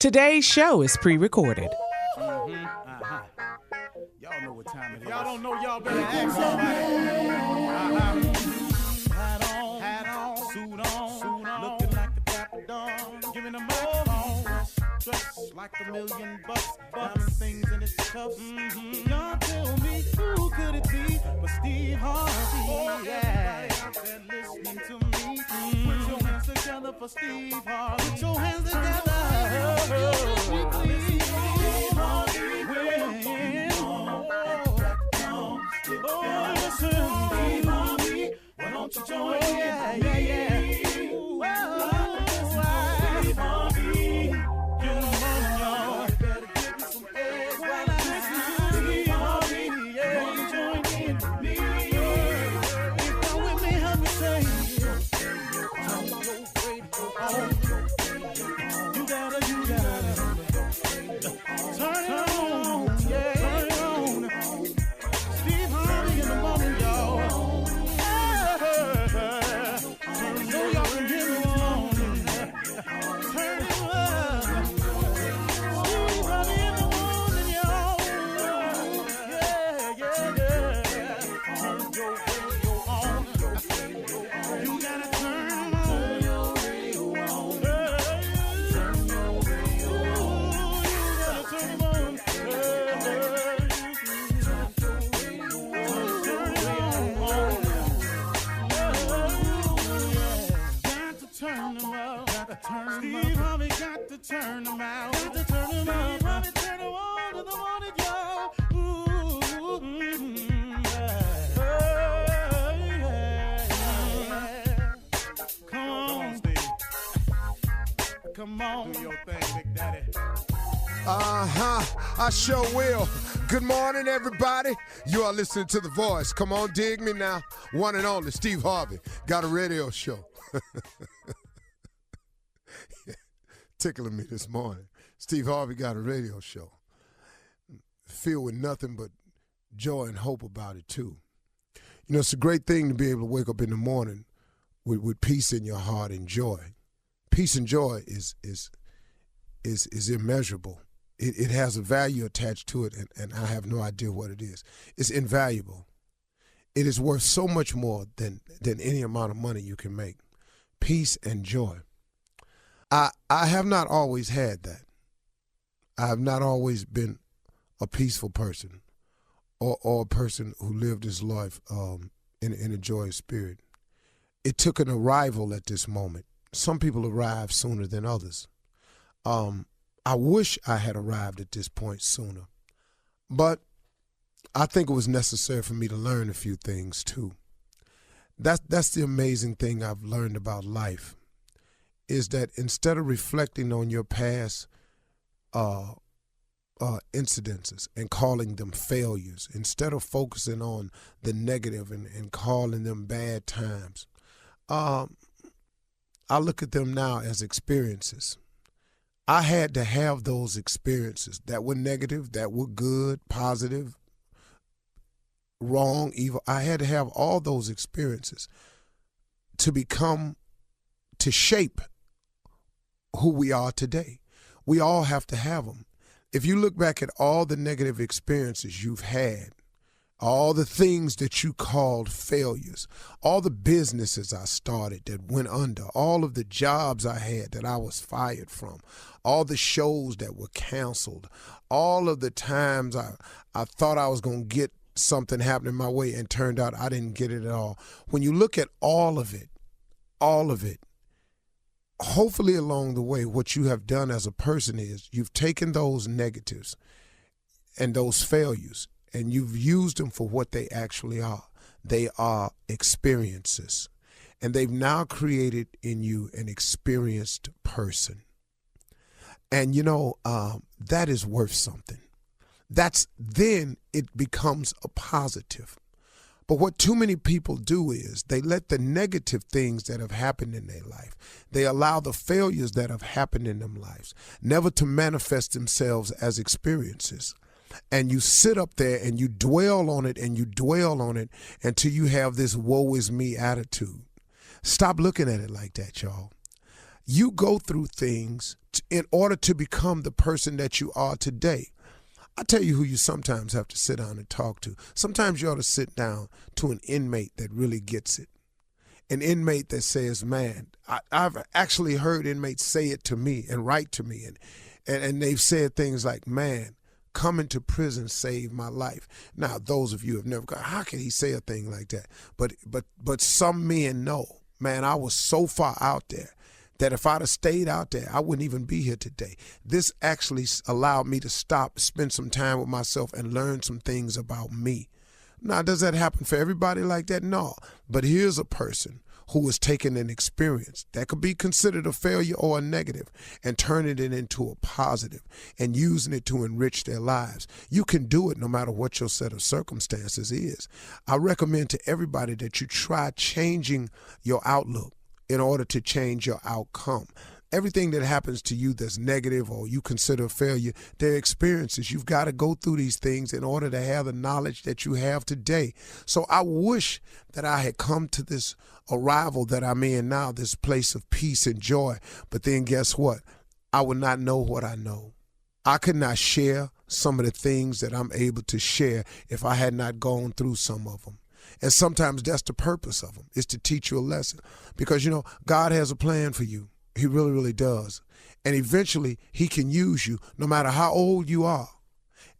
Today's show is pre-recorded. Y'all know what time it is. Y'all don't know, y'all better ask somebody. Hat on, suit on, looking like a dapper dog, giving them microphone, dressed like $1,000,000, diamond things in its cuffs. Y'all tell me who could it be but Steve Harvey? Everybody out there listening to me, put your hands together for Steve Harvey. Put your hands together. Why don't you join me? Steve Harvey, get them on, y'all. Better give me some eggs while I listen to Steve Harvey. Yeah, join in with me. If you're with me, help me say, turn your radio on. You gotta turn it on. Yeah, turn it on. Steve Harvey in the morning, y'all. Steve Harvey got to turn them out. Got to turn them out. Steve Harvey turn them on to the morning, y'all. Come on, Steve. Come on. Do your thing, Big Daddy. I sure will. Good morning, everybody. You are listening to The Voice. Come on, dig me now. One and only Steve Harvey got a radio show. Tickling me this morning. Steve Harvey got a radio show. Filled with nothing but joy and hope about it, too. You know, it's a great thing to be able to wake up in the morning with peace in your heart and joy. Peace and joy is immeasurable. It has a value attached to it, and I have no idea what it is. It's invaluable. It is worth so much more than any amount of money you can make. Peace and joy. I have not always had that. I have not always been a peaceful person or a person who lived his life in a joyous spirit. It took an arrival at this moment. Some people arrive sooner than others. I wish I had arrived at this point sooner, but I think it was necessary for me to learn a few things too. That's the amazing thing I've learned about life, is that instead of reflecting on your past incidences and calling them failures, instead of focusing on the negative and calling them bad times, I look at them now as experiences. I had to have those experiences that were negative, that were good, positive, wrong, evil. I had to have all those experiences to shape who we are today. We all have to have them. If you look back at all the negative experiences you've had, all the things that you called failures, all the businesses I started that went under, all of the jobs I had that I was fired from, all the shows that were canceled, all of the times I thought I was going to get something happening my way and turned out I didn't get it at all. When you look at all of it, hopefully along the way, what you have done as a person is you've taken those negatives and those failures and you've used them for what they actually are. They are experiences. And they've now created in you an experienced person. And, that is worth something. Then it becomes a positive. But what too many people do is they let the negative things that have happened in their life, they allow the failures that have happened in their lives never to manifest themselves as experiences. And you sit up there and you dwell on it and you dwell on it until you have this woe is me attitude. Stop looking at it like that, y'all. You go through things in order to become the person that you are today. I tell you who you sometimes have to sit down and talk to. Sometimes you ought to sit down to an inmate that really gets it. An inmate that says, man, I've actually heard inmates say it to me and write to me. And they've said things like, man, coming to prison saved my life. Now, those of you who have never gone, how can he say a thing like that? But some men know, man, I was so far out there that if I'd have stayed out there, I wouldn't even be here today. This actually allowed me to stop, spend some time with myself, and learn some things about me. Now, does that happen for everybody like that? No. But here's a person who is taking an experience that could be considered a failure or a negative and turning it into a positive and using it to enrich their lives. You can do it no matter what your set of circumstances is. I recommend to everybody that you try changing your outlook in order to change your outcome. Everything that happens to you that's negative or you consider a failure, they're experiences. You've got to go through these things in order to have the knowledge that you have today. So I wish that I had come to this arrival that I'm in now, this place of peace and joy. But then guess what? I would not know what I know. I could not share some of the things that I'm able to share if I had not gone through some of them. And sometimes that's the purpose of them, is to teach you a lesson. Because, you know, God has a plan for you. He really, really does. And eventually he can use you no matter how old you are.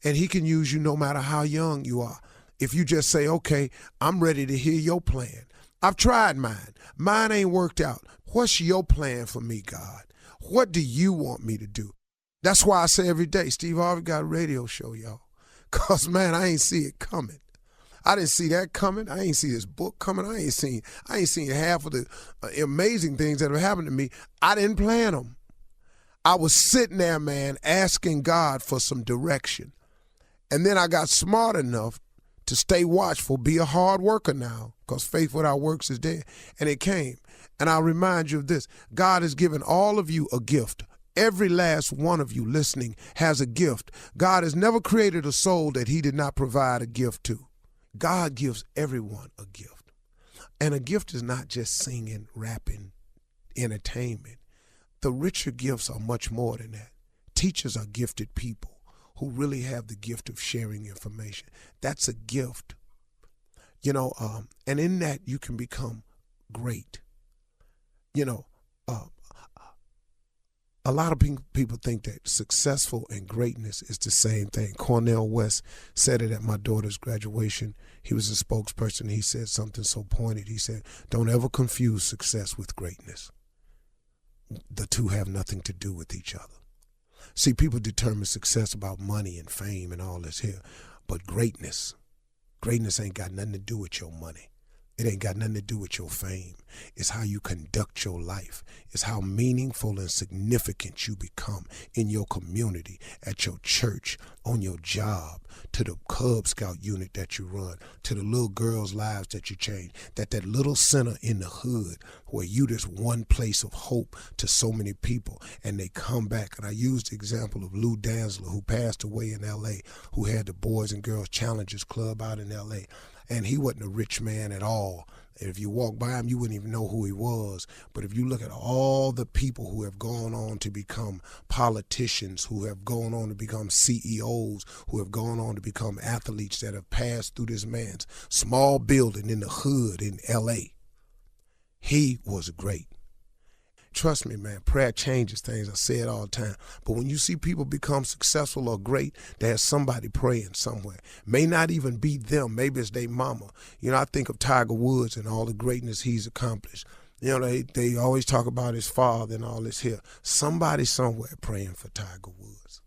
And he can use you no matter how young you are. If you just say, okay, I'm ready to hear your plan. I've tried mine. Mine ain't worked out. What's your plan for me, God? What do you want me to do? That's why I say every day, Steve Harvey got a radio show, y'all. Because, man, I ain't see it coming. I didn't see that coming. I ain't see this book coming. I ain't seen half of the amazing things that have happened to me. I didn't plan them. I was sitting there, man, asking God for some direction. And then I got smart enough to stay watchful, be a hard worker now, because faith without works is dead. And it came. And I'll remind you of this. God has given all of you a gift. Every last one of you listening has a gift. God has never created a soul that he did not provide a gift to. God gives everyone a gift. And a gift is not just singing, rapping, entertainment. The richer gifts are much more than that. Teachers are gifted people who really have the gift of sharing information. That's a gift. You know, and in that you can become great. You know, a lot of people think that successful and greatness is the same thing. Cornel West said it at my daughter's graduation. He was a spokesperson. He said something so pointed. He said, don't ever confuse success with greatness. The two have nothing to do with each other. See, people determine success about money and fame and all this here. But greatness ain't got nothing to do with your money. It ain't got nothing to do with your fame. It's how you conduct your life. It's how meaningful and significant you become in your community, at your church, on your job, to the Cub Scout unit that you run, to the little girls' lives that you change, that little center in the hood where you just one place of hope to so many people, and they come back. And I used the example of Lou Danzler, who passed away in L.A., who had the Boys and Girls Challengers Club out in L.A., and he wasn't a rich man at all. If you walk by him, you wouldn't even know who he was. But if you look at all the people who have gone on to become politicians, who have gone on to become CEOs, who have gone on to become athletes that have passed through this man's small building in the hood in L.A., he was great. Trust me, man, prayer changes things. I say it all the time. But when you see people become successful or great, there's somebody praying somewhere. May not even be them. Maybe it's their mama. You know, I think of Tiger Woods and all the greatness he's accomplished. You know, they always talk about his father and all this here. Somebody somewhere praying for Tiger Woods.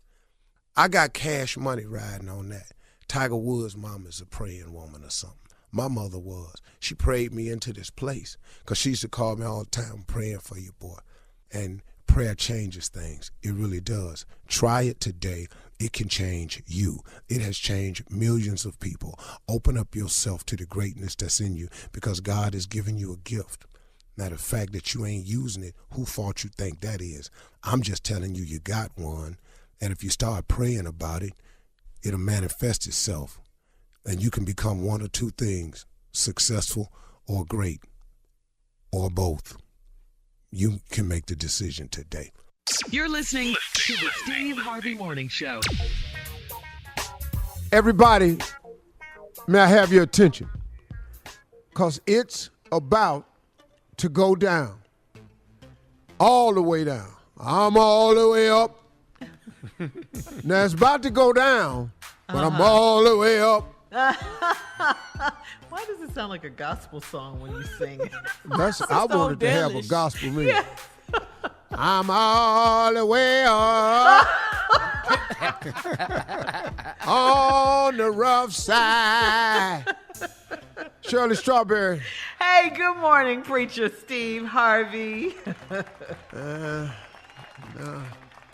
I got cash money riding on that. Tiger Woods' mama is a praying woman or something. My mother was. She prayed me into this place because she used to call me all the time, I'm praying for you, boy. And prayer changes things. It really does. Try it today. It can change you. It has changed millions of people. Open up yourself to the greatness that's in you because God has given you a gift. Now, the fact that you ain't using it, who fault you think that is? I'm just telling you, you got one. And if you start praying about it, it'll manifest itself. And you can become one or two things, successful or great, or both. You can make the decision today. You're listening to the Steve Harvey Morning Show. Everybody, may I have your attention? Because it's about to go down. All the way down. I'm all the way up. Now, it's about to go down, but I'm all the way up. Why does it sound like a gospel song when you sing it? I wanted to have a gospel ring. Yeah. I'm all the way up on the rough side. Shirley Strawberry. Hey, good morning, Preacher Steve Harvey. No.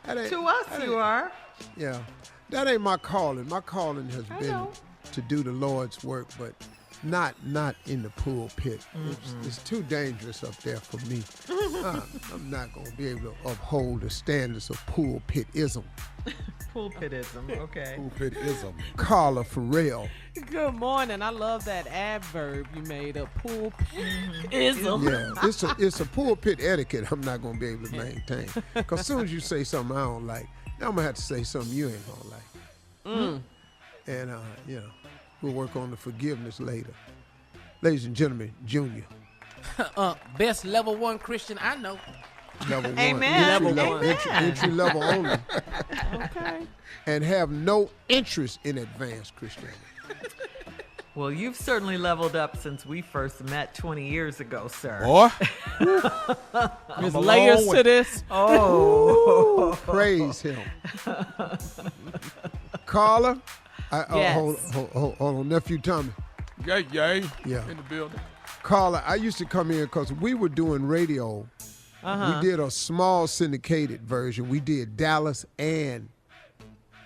To us, you are. Yeah. That ain't my calling. My calling has been to do the Lord's work, but not in the pulpit. It's too dangerous up there for me. I'm not going to be able to uphold the standards of pulpitism. Pulpitism, okay. Pulpitism. Carla Farrell. Good morning. I love that adverb you made up. Pulpitism. Yeah, it's a pulpit etiquette I'm not going to be able to maintain. Because as soon as you say something I don't like, I'm going to have to say something you ain't going to like. And, we'll work on the forgiveness later. Ladies and gentlemen, Junior. Best level 1 Christian I know. Level 1. Amen. Entry level only. Okay. And have no interest in advanced Christianity. Well, you've certainly leveled up since we first met 20 years ago, sir. Boy. There's layers to this. Oh. Praise him. Carla. Yes. Hold on, Nephew Tommy. Yeah. Yeah. In the building. Carla, I used to come in because we were doing radio. We did a small syndicated version. We did Dallas and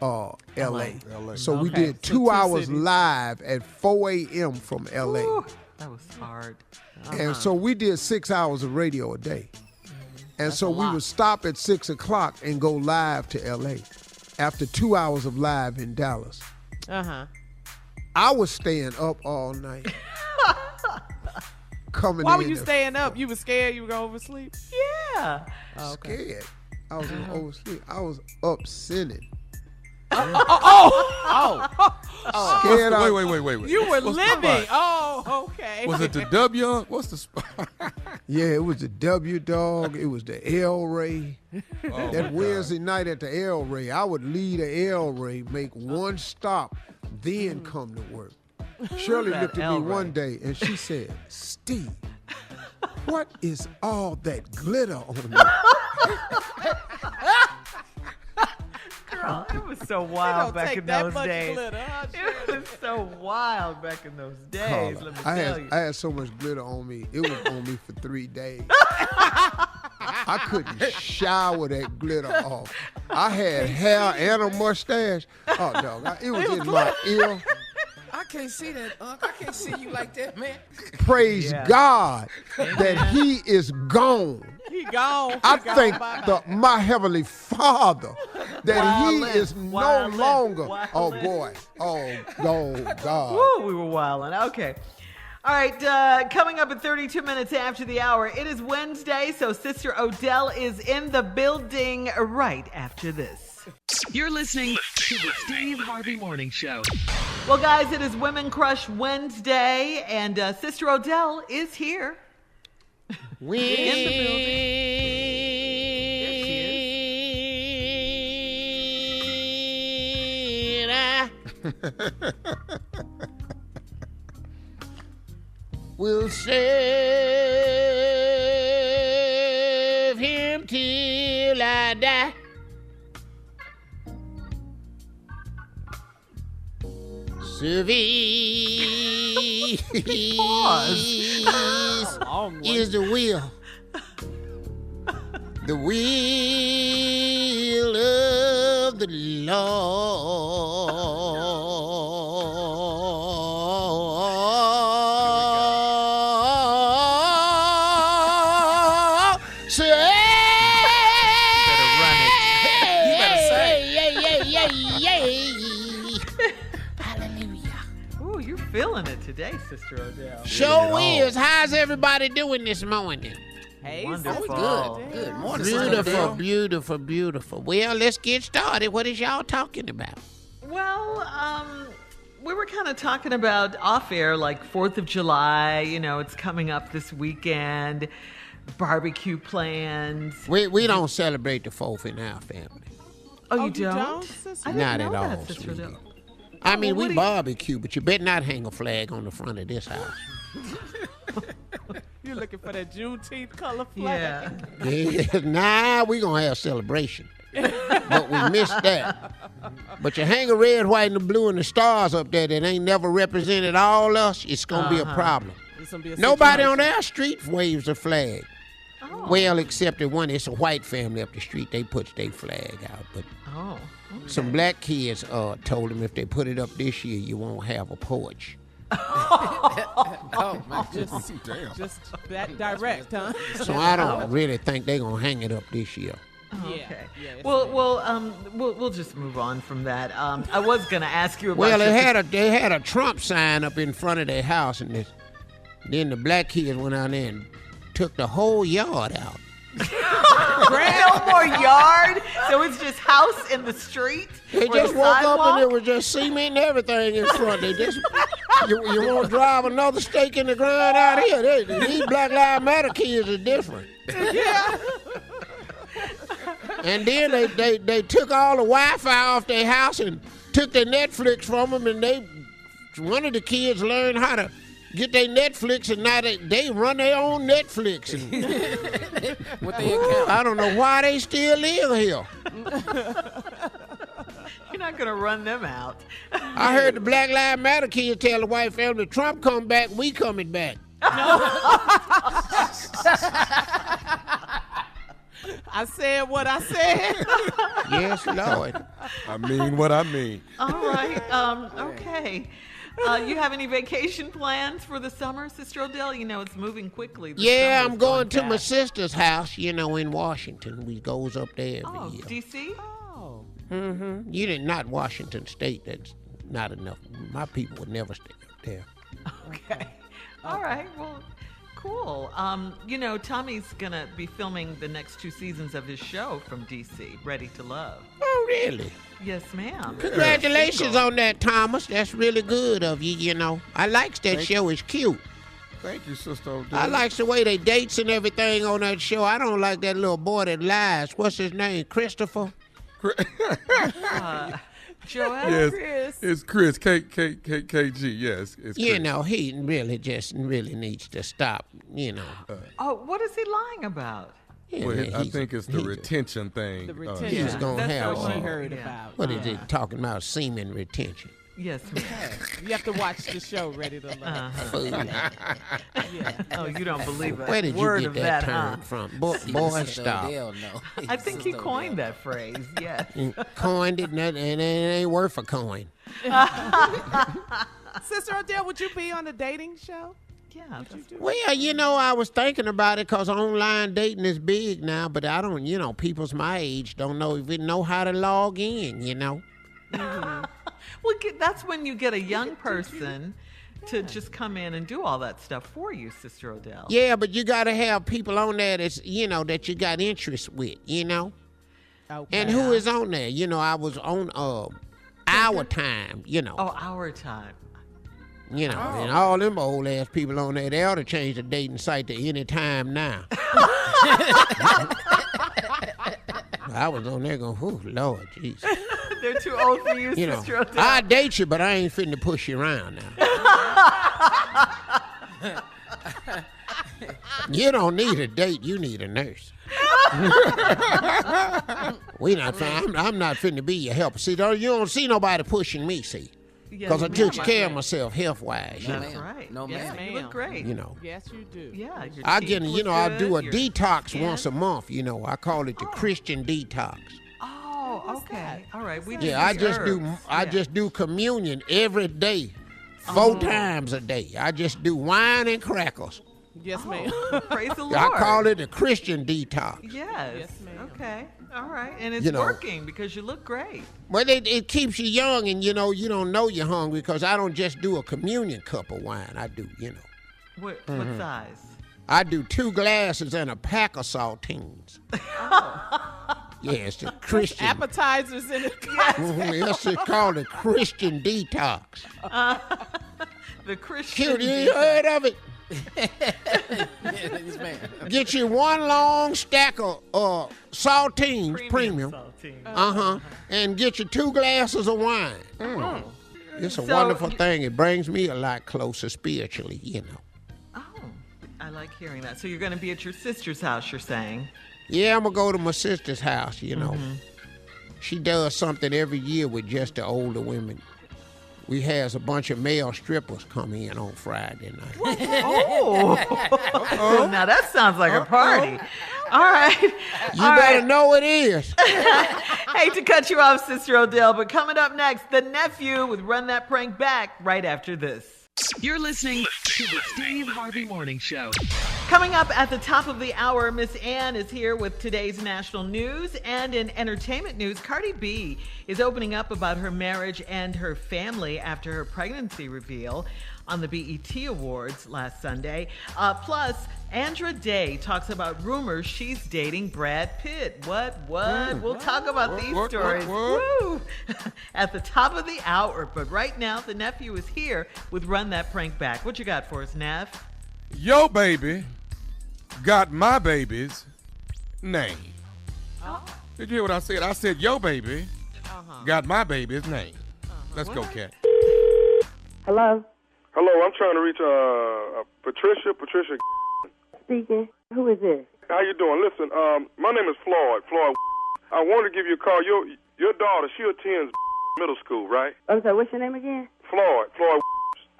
L.A. So we did 2 hours live at 4 a.m. from L.A. Ooh, that was hard. And so we did 6 hours of radio a day. And so we would stop at 6 o'clock and go live to L.A. after 2 hours of live in Dallas. I was staying up all night. Why were you staying up? You were scared you were going to oversleep? Yeah. Scared. I was going to oversleep. I was up sinning. Scared. Wait. You were living. Oh, okay. Was it the W? What's the spot? Yeah, it was the W Dog. It was the El Ray. That Wednesday night at the El Ray, I would leave the El Ray, make one stop, then come to work. Shirley looked at me one day and she said, "Steve, what is all that glitter on you?" Girl, it was so wild back in those days. Glitter, huh, it was so wild back in those days, let me tell you. I had so much glitter on me, it was on me for 3 days. I couldn't shower that glitter off. I had hair and a mustache. Oh, dog, it was in my ear. I can't see that, I can't see you like that, man. Praise God that he is gone. He gone. I thank my Heavenly Father that he is no longer. Oh, boy. Oh, God. Woo, we were wilding. Okay. All right, coming up at 32 minutes after the hour, it is Wednesday, so Sister Odell is in the building right after this. You're listening to the Steve Harvey Morning Show. Well, guys, it is Women Crush Wednesday, and Sister Odell is here. In the building. There she is. We'll serve him till I die. Service is the will. The will of the Lord. So, You better say. Ooh, you're feeling it today, Sister Odell. Sure is. How's everybody doing this morning? Hey, Wonderful. Good morning, Beautiful, beautiful, beautiful. Well, let's get started. What is y'all talking about? Well, we were kind of talking about off air, like 4th of July. You know, it's coming up this weekend. Barbecue plans. We don't celebrate the 4th in our family. Oh, you you don't, don't? sister? I didn't Not know at that, all, Sister sweetie. Adele. I mean, what we do you- barbecue, but you better not hang a flag on the front of this house. You're looking for that Juneteenth color flag. Yeah. Yeah, nah, we gonna have celebration. But we missed that. But you hang a red, white, and the blue and the stars up there that ain't never represented all us, it's gonna be a problem. It's gonna be a Nobody situation. on our street waves a flag. Oh. Well, except the one, it's a white family up the street, they put their flag out. But Oh. some black kids told them if they put it up this year, you won't have a porch. Oh, my goodness. Just that direct, huh? So I don't really think they're gonna hang it up this year. Okay. Yeah, it's We'll just move on from that. I was gonna ask you about. Well, your- they had a Trump sign up in front of their house, and then the black kids went out there and took the whole yard out. no more yard, so it's just house in the street. They or just the woke up and sidewalk? there was just cement and everything in front. They just you want to drive another stake in the ground out here? These Black Lives Matter kids are different. Yeah. And then they took all the Wi-Fi off their house and took their Netflix from them, and one of the kids learned how to get their Netflix, and now they run their own Netflix. And What they account? I don't know why they still live here. You're not gonna run them out. I heard the Black Lives Matter kids tell the white family, Trump come back, we coming back. I said what I said. Yes, Lord. I mean what I mean. All right. Okay. You have any vacation plans for the summer, Sister Odell? You know it's moving quickly. The Yeah, summer's I'm going to my fast. sister's house, in Washington. We goes up there every Oh, year. DC? Oh. You did not Washington State. That's not enough. My people would never stay up there. Okay. All right. Well, cool. Tommy's gonna be filming the next 2 seasons of his show from DC, Ready to Love. Oh, really? Yes, ma'am. Congratulations on that, Thomas. That's really good of you, I likes that show. It's cute. Thank you, Sister Odell. I likes the way they dates and everything on that show. I don't like that little boy that lies. What's his name? Christopher? Joel? Yes, Chris. it's Chris, KG, yes, it's Chris. He really needs to stop, Oh, what is he lying about? Well, I he's- think it's the he's- retention thing. The retention. He's Yeah, gonna that's have what She some. heard Yeah. about. What is it talking about? Semen retention. Yes, ma'am. You have to watch the show Ready to Love. Fool. Yeah. Oh, you don't believe a Where did you word get of that that, term huh? from? Boy, stop. Odell, no. I think he Sister coined Odell. that phrase. Yes. Coined it, and it ain't worth a coin. Sister Odell, would you be on a dating show? Yeah. that's- Well, I was thinking about it because online dating is big now, but I don't, people's my age don't even know how to log in, Well, that's when you get a young person to just come in and do all that stuff for you, Sister Odell. Yeah, but you got to have people on there that's, that you got interest with, Okay. And who is on there? I was on Our Time, Oh, our time. and all them old ass people on there, they ought to change the dating site to Anytime Now. I was on there going, oh, Lord, jeez. They're too old for you, You know, Sister Odell. I date you, but I ain't finna push you around now. You don't need a date, you need a nurse. I'm not finna be your helper. See, you don't see nobody pushing me, see. Yes, Because I ma'am. took care of myself health-wise, you know. That's ma'am. right. No, yes, ma'am. you look great. You know. Yes, you do. Yeah. Your I teeth get, look I good, do a your detox skin. once a month, I call it the Christian detox. Oh, okay. All right. We Yeah, do I just do communion every day, 4 times a day. I just do wine and crackers. Yes, ma'am. Praise the Lord. I call it a Christian detox. Yes. Yes, ma'am. Okay. All right. And it's You know. working because you look great. Well, it keeps you young, and you don't know you're hungry because I don't just do a communion cup of wine. I do, What Mm-hmm. size? I do 2 glasses and a pack of saltines. Yes, the Christian. Appetizers in it. Yes, it's called a Christian detox. The Christian. Cute, you heard of it? Yes, man. Get you 1 long stack of saltines, premium. Saltine. And get you 2 glasses of wine. It's a wonderful thing. It brings me a lot closer spiritually, you know. I like hearing that. So you're going to be at your sister's house, you're saying? Yeah, I'm going to go to my sister's house, you know. She does something every year with just the older women. We has a bunch of male strippers come in on Friday night. Oh, now that sounds like a party. All right. You better know it is. Hate to cut you off, Sister Odell, but coming up next, the nephew with Run That Prank Back right after this. You're listening to the Steve Harvey Morning Show. Coming up at the top of the hour, Miss Ann is here with today's national news. And in entertainment news, Cardi B is opening up about her marriage and her family after her pregnancy reveal on the BET Awards last Sunday. Plus, Andra Day talks about rumors she's dating Brad Pitt. What? We'll talk about these stories. Woo! At the top of the hour. But right now, the nephew is here with Run That Prank Back. What you got for us, Neff? Yo baby got my baby's name. Did you hear what I said? I said yo baby got my baby's name. Let's go, Kat. Hello? Hello, I'm trying to reach Patricia. Patricia. Speaking. Who is this? How you doing? Listen, my name is Floyd. I wanted to give you a call. Your daughter, she attends middle school, right? I'm sorry, what's your name again? Floyd.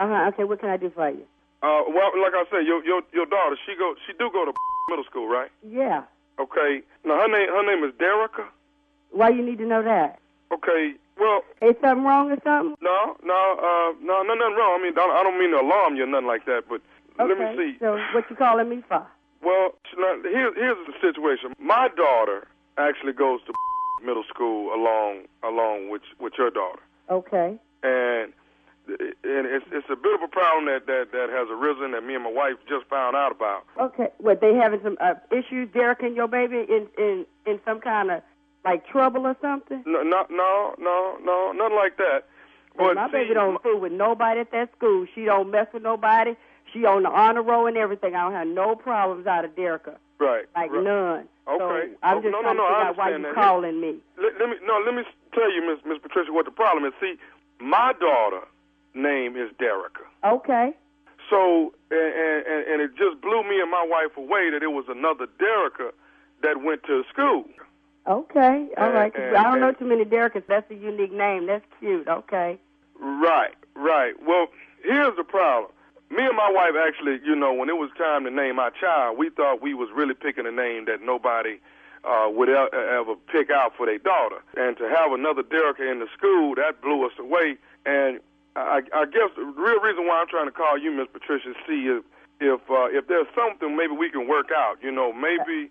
Okay, what can I do for you? Well, like I said, your daughter, she do go to middle school, right? Yeah. Okay. Now her name is Derica. Why you need to know that? Okay. Well, is something wrong or something? No, nothing wrong. I mean, I don't mean to alarm you or nothing like that, but let me see. So what you calling me for? Well, here's the situation. My daughter actually goes to middle school along with your daughter. Okay. And it's a bit of a problem that has arisen that me and my wife just found out about. Okay. What, they having some issues, Derek and your baby, in some kind of like trouble or something? No, nothing like that. But my baby don't fool with nobody at that school. She don't mess with nobody. She on the honor roll and everything. I don't have no problems out of Derica. Right. Like none. Okay. So I'm just trying to figure out why you calling me. Let me tell you, Miss Patricia, what the problem is. See, my daughter name is Derica. Okay. So and it just blew me and my wife away that it was another Derica that went to school. Okay, all right. I don't know too many Derrickas. That's a unique name. That's cute. Okay. Right. Well, here's the problem. Me and my wife actually, when it was time to name our child, we thought we was really picking a name that nobody would ever pick out for their daughter. And to have another Derica in the school, that blew us away. And I guess the real reason why I'm trying to call you, Miss Patricia, see if there's something maybe we can work out. Maybe.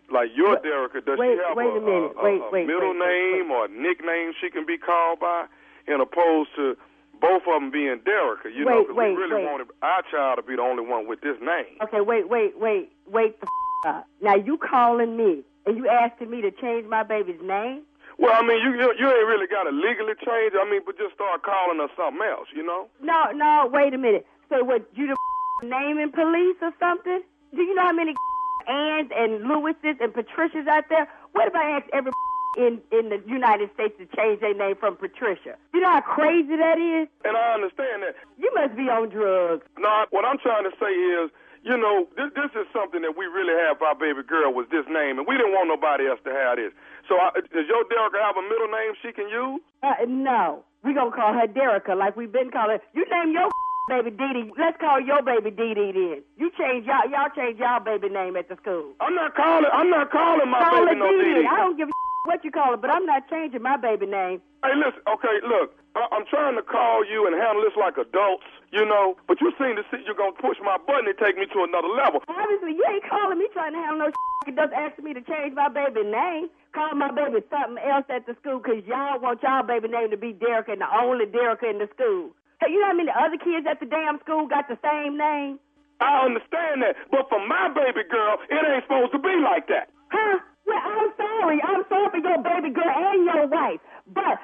Like your Derica, does she have a middle name or a nickname she can be called by, in opposed to both of them being Derica? Because we really wanted our child to be the only one with this name. Okay, wait the up. Now you calling me and you asking me to change my baby's name? Well, I mean, you ain't really got to legally change. I mean, but just start calling her something else, No, wait a minute. So what, you the naming police or something? Do you know how many Anns and Lewises and Patricias out there? What if I ask every in the United States to change their name from Patricia? You know how crazy that is? And I understand that. You must be on drugs. No, what I'm trying to say is, this is something that we really have for our baby girl was this name, and we didn't want nobody else to have this. So does your Derica have a middle name she can use? No. We're going to call her Derica like we've been calling her. You name your baby Dee Dee. Let's call your baby Dee Dee then. You change y'all change y'all baby name at the school. I'm not calling my call baby no Dee Dee. I don't give a what you call it, but I'm not changing my baby name. Hey, listen, okay, look, I'm trying to call you and handle this like adults, but you seem to see you're going to push my button and take me to another level. Obviously, you ain't calling me trying to handle no just asking me to change my baby name. Call my baby something else at the school because y'all want y'all baby name to be Derica and the only Derica in the school. Hey, you know how many other kids at the damn school got the same name? I understand that. But for my baby girl, it ain't supposed to be like that. Huh? Well, I'm sorry. I'm sorry for your baby girl and your wife. But,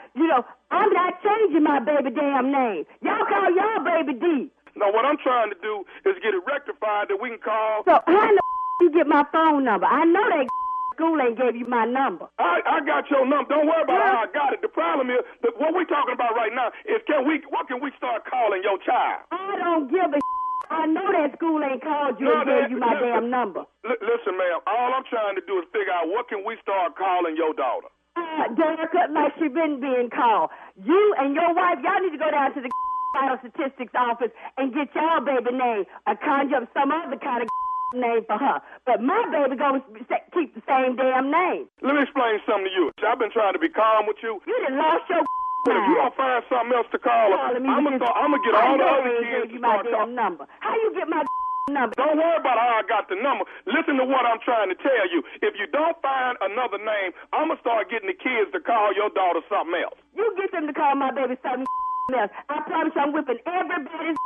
I'm not changing my baby damn name. Y'all call y'all baby D. Now, what I'm trying to do is get it rectified that we can call. So, how in the you get my phone number? I know that school ain't gave you my number. I got your number. Don't worry about how I got it. The problem is that what we're talking about right now is what can we start calling your child? I don't give a I know that school ain't called you and gave you my damn number. Listen, ma'am, all I'm trying to do is figure out what can we start calling your daughter. Derica, like she been being called. You and your wife, y'all need to go down to the vital statistics office and get y'all baby name or conjure up some other kind of name for her. But my baby gonna keep the same damn name. Let me explain something to you. I've been trying to be calm with you. You done lost your but if you don't find something else to call her, I'm gonna get all the other kids to start talking. Number. How you get my number? Don't worry about how I got the number. Listen to what I'm trying to tell you. If you don't find another name, I'm gonna start getting the kids to call your daughter something else. You get them to call my baby something else. I promise you I'm whipping everybody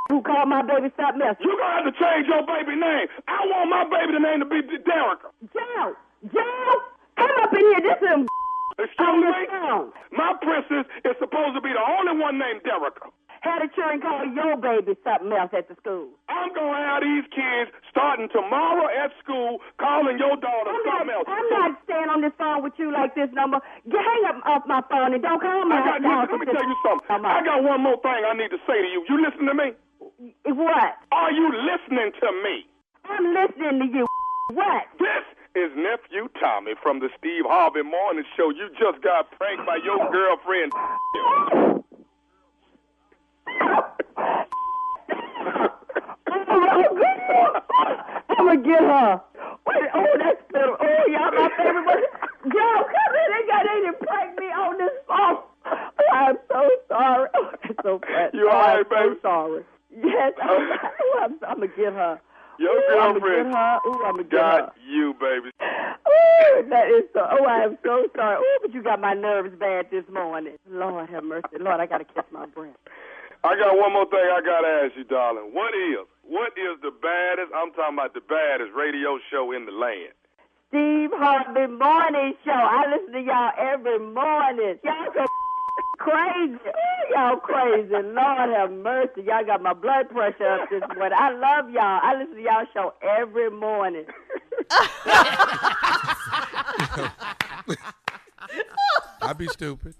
who call my baby something else. You gonna have to change your baby name. I want my baby name to be Derica. Joe, come up in here. This is excuse me? My princess is supposed to be the only one named Derica. Had a children call your baby something else at the school. I'm going to have these kids starting tomorrow at school calling your daughter something else. I'm not staying on this phone with you like this number. Hang up off my phone and don't call me. Let me tell you something. I got one more thing I need to say to you. You listen to me? What? Are you listening to me? I'm listening to you. What? This is Nephew Tommy from the Steve Harvey Morning Show. You just got pranked by your girlfriend. I'm gonna get her. Wait, that's better. Oh, y'all my favorite one. Joe, come in. They didn't prank me on this phone. I'm so sorry. Oh, that's so bad. You all right, baby? I'm so sorry. Yes, I'm gonna get her. Your girlfriend I'm gonna get got her. you, baby. Oh, that is so. Oh, I am so sorry. Oh, but you got my nerves bad this morning. Lord have mercy. Lord, I gotta catch my breath. I got one more thing I got to ask you, darling. What is the baddest, I'm talking about the baddest radio show in the land? Steve Harvey Morning Show. I listen to y'all every morning. Y'all so crazy. Ooh, y'all crazy. Lord have mercy. Y'all got my blood pressure up this morning. I love y'all. I listen to y'all show every morning. I be stupid.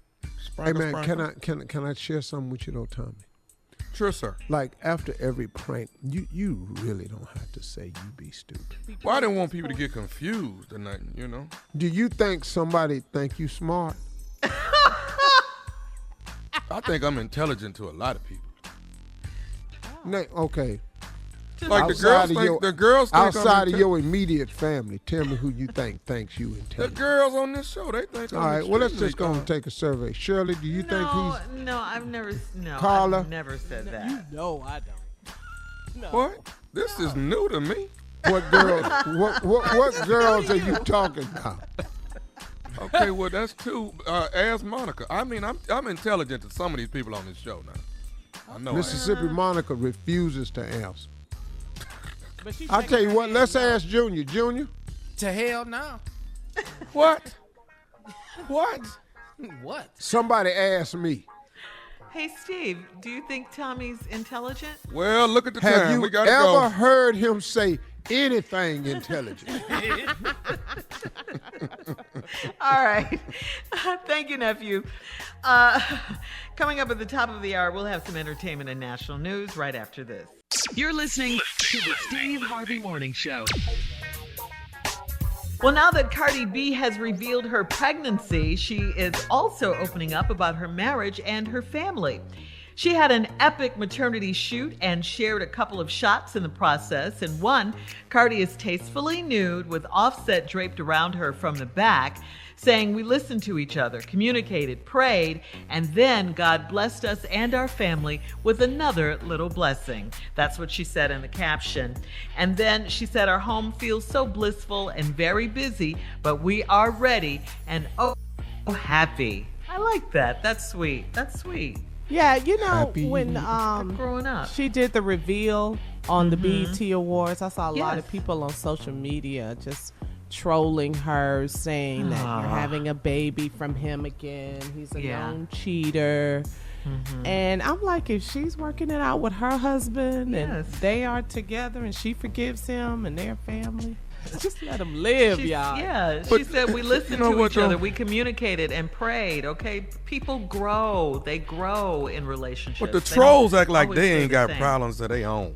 Hey man, can I share something with you though, Tommy? Sure, sir. Like after every prank, you really don't have to say you be stupid. Well, I didn't want people to get confused or nothing, you know. Do you think somebody think you smart? I think I'm intelligent to a lot of people. Okay. Like the girls think outside of your immediate family, tell me who you think thinks you intelligent. The girls on this show, they think. All right, well let's just go and take a survey. Shirley, do you think he's? No, I've never. No, Carla? I've never said that. I don't. No. What? This is new to me. What girls? what girls are you talking about? Okay, well that's two. Ask Monica. I mean, I'm intelligent to some of these people on this show now. I know. Mississippi Monica refuses to answer. But I'll tell you what. Let's ask Junior. Junior. To hell no. What? What? What? Somebody asked me. Hey, Steve, do you think Tommy's intelligent? Well, look at the Have time. you We gotta ever go. heard him say anything intelligent? All right. Thank you, nephew. Coming up at the top of the hour, we'll have some entertainment and national news right after this. You're listening to the Steve Harvey Morning Show. Well, now that Cardi B has revealed her pregnancy, she is also opening up about her marriage and her family. She had an epic maternity shoot and shared a couple of shots in the process. In one, Cardi is tastefully nude with Offset draped around her from the back, saying, "We listened to each other, communicated, prayed, and then God blessed us and our family with another little blessing." That's what she said in the caption. And then she said, "Our home feels so blissful and very busy, but we are ready and happy." I like that. That's sweet. That's sweet. Yeah, you know, Happy when growing up, she did the reveal on the BET Awards. I saw a lot of people on social media just trolling her, saying that you're having a baby from him again. He's a known cheater. And I'm like, if she's working it out with her husband and they are together and she forgives him and their family, just let them live, y'all. Yeah, she said we listened to each other, we communicated and prayed. Okay, people grow, they grow in relationships. But the trolls act like they ain't got problems of their own.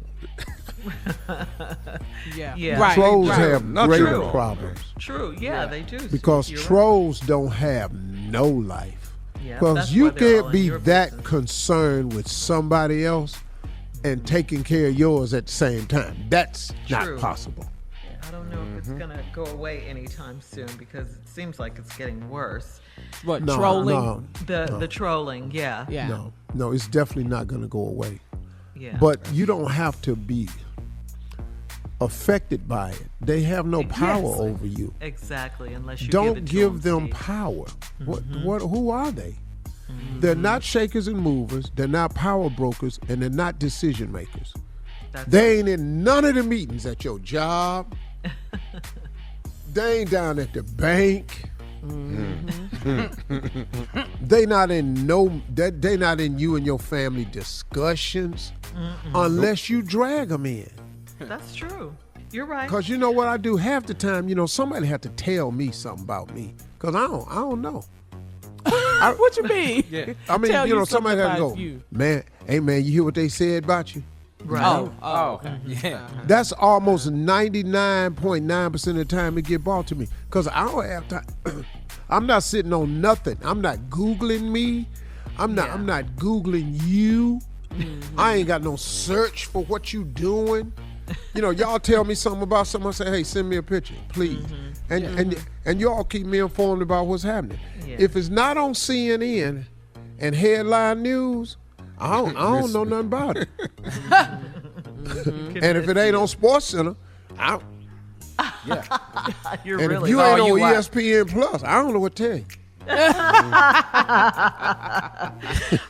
Right. Trolls have greater problems. True, they do. Because trolls don't have no life. Because you can't be that concerned with somebody else and taking care of yours at the same time. That's not possible. I don't know if it's going to go away anytime soon because it seems like it's getting worse. What, trolling? No. The trolling, No, it's definitely not going to go away. Yeah. But you don't have to be affected by it. They have no power over you. Exactly, unless you don't give them power. What? Who are they? They're not shakers and movers. They're not power brokers, and they're not decision makers. They ain't in none of the meetings at your job. They ain't down at the bank. They not in they not in you and your family discussions unless you drag them in. That's true. You're right. Because you know what I do half the time, somebody have to tell me something about me. Because I don't know. What you mean? I mean, somebody have to go, man, hey man, you hear what they said about you? Right. Okay. Yeah. That's almost 99.9% of the time it get brought to me. Because I don't have time. I'm not sitting on nothing. I'm not Googling me. I'm not Googling you. I ain't got no search for what you doing. Y'all tell me something about someone, say, hey, send me a picture, please. And y'all keep me informed about what's happening. Yeah. If it's not on CNN and headline news, I don't know nothing about it. And if it ain't on Sports Center, You're and really if you ain't on ESPN Plus, I don't know what to tell you.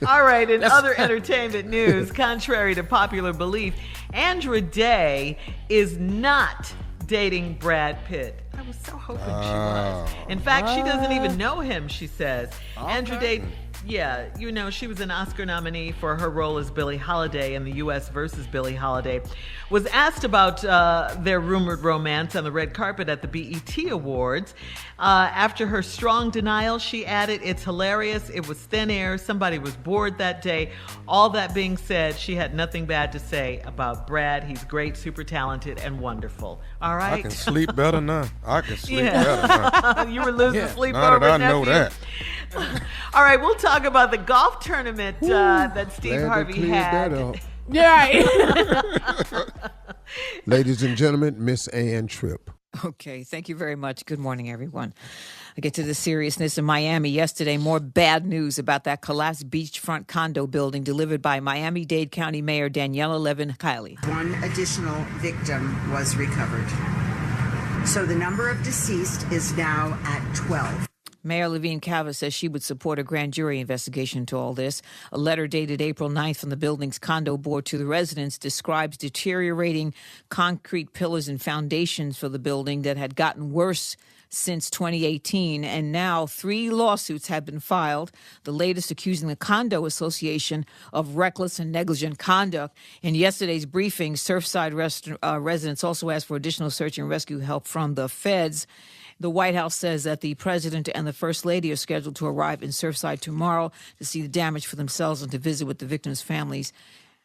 All right, in other entertainment news, contrary to popular belief, Andra Day is not dating Brad Pitt. I was so hoping she was. In fact, she doesn't even know him, she says. Andra Day, she was an Oscar nominee for her role as Billie Holiday in the U.S. versus Billie Holiday. Was asked about their rumored romance on the red carpet at the BET Awards. After her strong denial, she added, "It's hilarious. It was thin air. Somebody was bored that day." All that being said, she had nothing bad to say about Brad. He's great, super talented, and wonderful. All right? I can sleep better now. Better now. You were losing sleep now over that I Nephew. know that. All right, we'll talk about the golf tournament that Steve Harvey had. Ladies and gentlemen, Miss Ann Tripp. Okay, thank you very much. Good morning, everyone. I get to the seriousness in Miami yesterday. More bad news about that collapsed beachfront condo building delivered by Miami-Dade County Mayor Daniela Levin-Kiley. One additional victim was recovered. So the number of deceased is now at 12. Mayor Levine Cava says she would support a grand jury investigation into all this. A letter dated April 9th from the building's condo board to the residents describes deteriorating concrete pillars and foundations for the building that had gotten worse since 2018, and now 3 lawsuits have been filed, the latest accusing the condo association of reckless and negligent conduct. In yesterday's briefing, Surfside residents also asked for additional search and rescue help from the feds. The White House says that the president and the first lady are scheduled to arrive in Surfside tomorrow to see the damage for themselves and to visit with the victims' families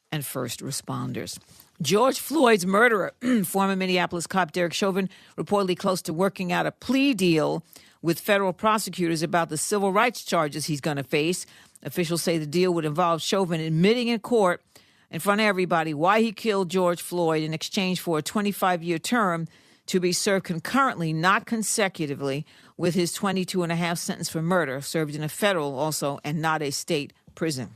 and first responders. George Floyd's murderer, former Minneapolis cop Derek Chauvin, reportedly close to working out a plea deal with federal prosecutors about the civil rights charges he's going to face. Officials say the deal would involve Chauvin admitting in court in front of everybody why he killed George Floyd in exchange for a 25-year term to be served concurrently, not consecutively, with his 22-and-a-half sentence for murder, served in a federal also and not a state prison.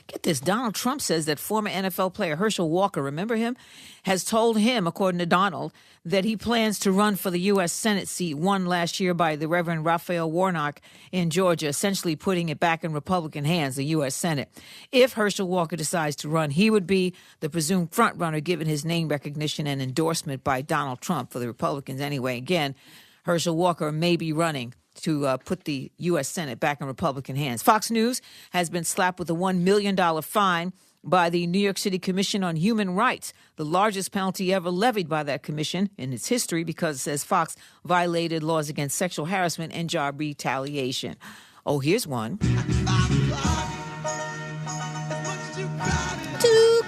Get this, Donald Trump says that former NFL player Herschel Walker, remember him, has told him, according to Donald, that he plans to run for the U.S. Senate seat won last year by the Reverend Raphael Warnock in Georgia, essentially putting it back in Republican hands, the U.S. Senate. If Herschel Walker decides to run, he would be the presumed frontrunner given his name recognition and endorsement by Donald Trump for the Republicans anyway. Again, Herschel Walker may be running to put the U.S. Senate back in Republican hands. Fox News has been slapped with a $1 million fine by the New York City Commission on Human Rights, the largest penalty ever levied by that commission in its history because, it says, Fox violated laws against sexual harassment and job retaliation. Oh, here's one. Too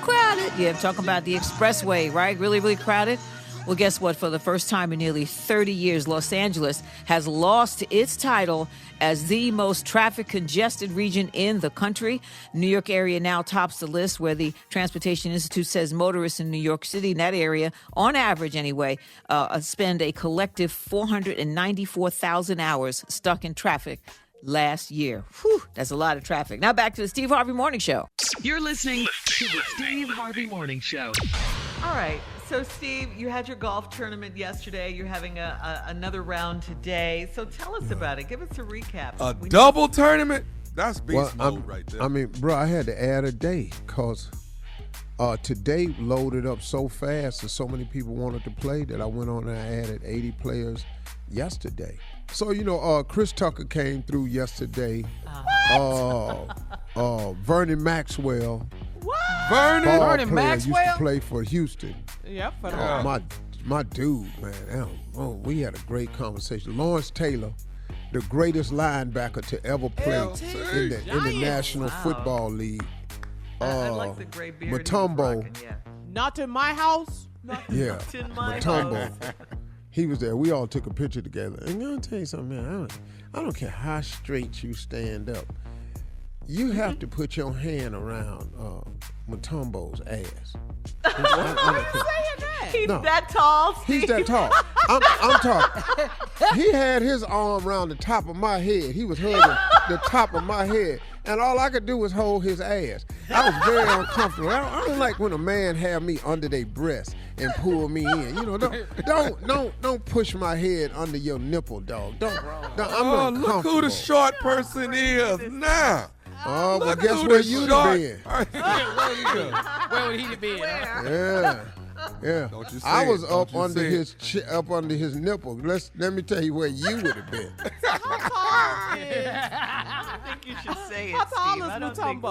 crowded. Yeah, I'm talking about the expressway, right? Really, really crowded. Well, guess what? For the first time in nearly 30 years, Los Angeles has lost its title as the most traffic congested region in the country. New York area now tops the list, where the Transportation Institute says motorists in New York City, in that area, on average anyway, spend a collective 494,000 hours stuck in traffic last year. Whew, that's a lot of traffic. Now back to the Steve Harvey Morning Show. You're listening to the Steve Harvey Morning Show. All right. So, Steve, you had your golf tournament yesterday. You're having another round today. So tell us about it. Give us a recap. A double tournament? That's beast mode right there. I mean, bro, I had to add a day because today loaded up so fast and so many people wanted to play that I went on and I added 80 players yesterday. So, Chris Tucker came through yesterday. Vernon Maxwell. What? Vernon Maxwell used to play for Houston. Yep. My dude, man. We had a great conversation. Lawrence Taylor, the greatest linebacker to ever play in the National Football League. I like the gray beard. Matumbo. Not in my house. Yeah, in my Matumbo. He was there. We all took a picture together. And I'm gonna tell you something, man. I don't care how straight you stand up. You have to put your hand around Matumbo's ass. He's that tall, Steve. He's that tall. I'm talking. He had his arm around the top of my head. He was hugging the top of my head. And all I could do was hold his ass. I was very uncomfortable. I don't like when a man have me under their breast and pull me in. Don't push my head under your nipple, dog. I'm uncomfortable. Look who the short person is now. Oh, well, guess where you'd have been? Where would he have been? Yeah. Don't you say I was it. up under his nipple. Let me tell you where you would have been. I think you should say it, How tall Steve. is I don't think-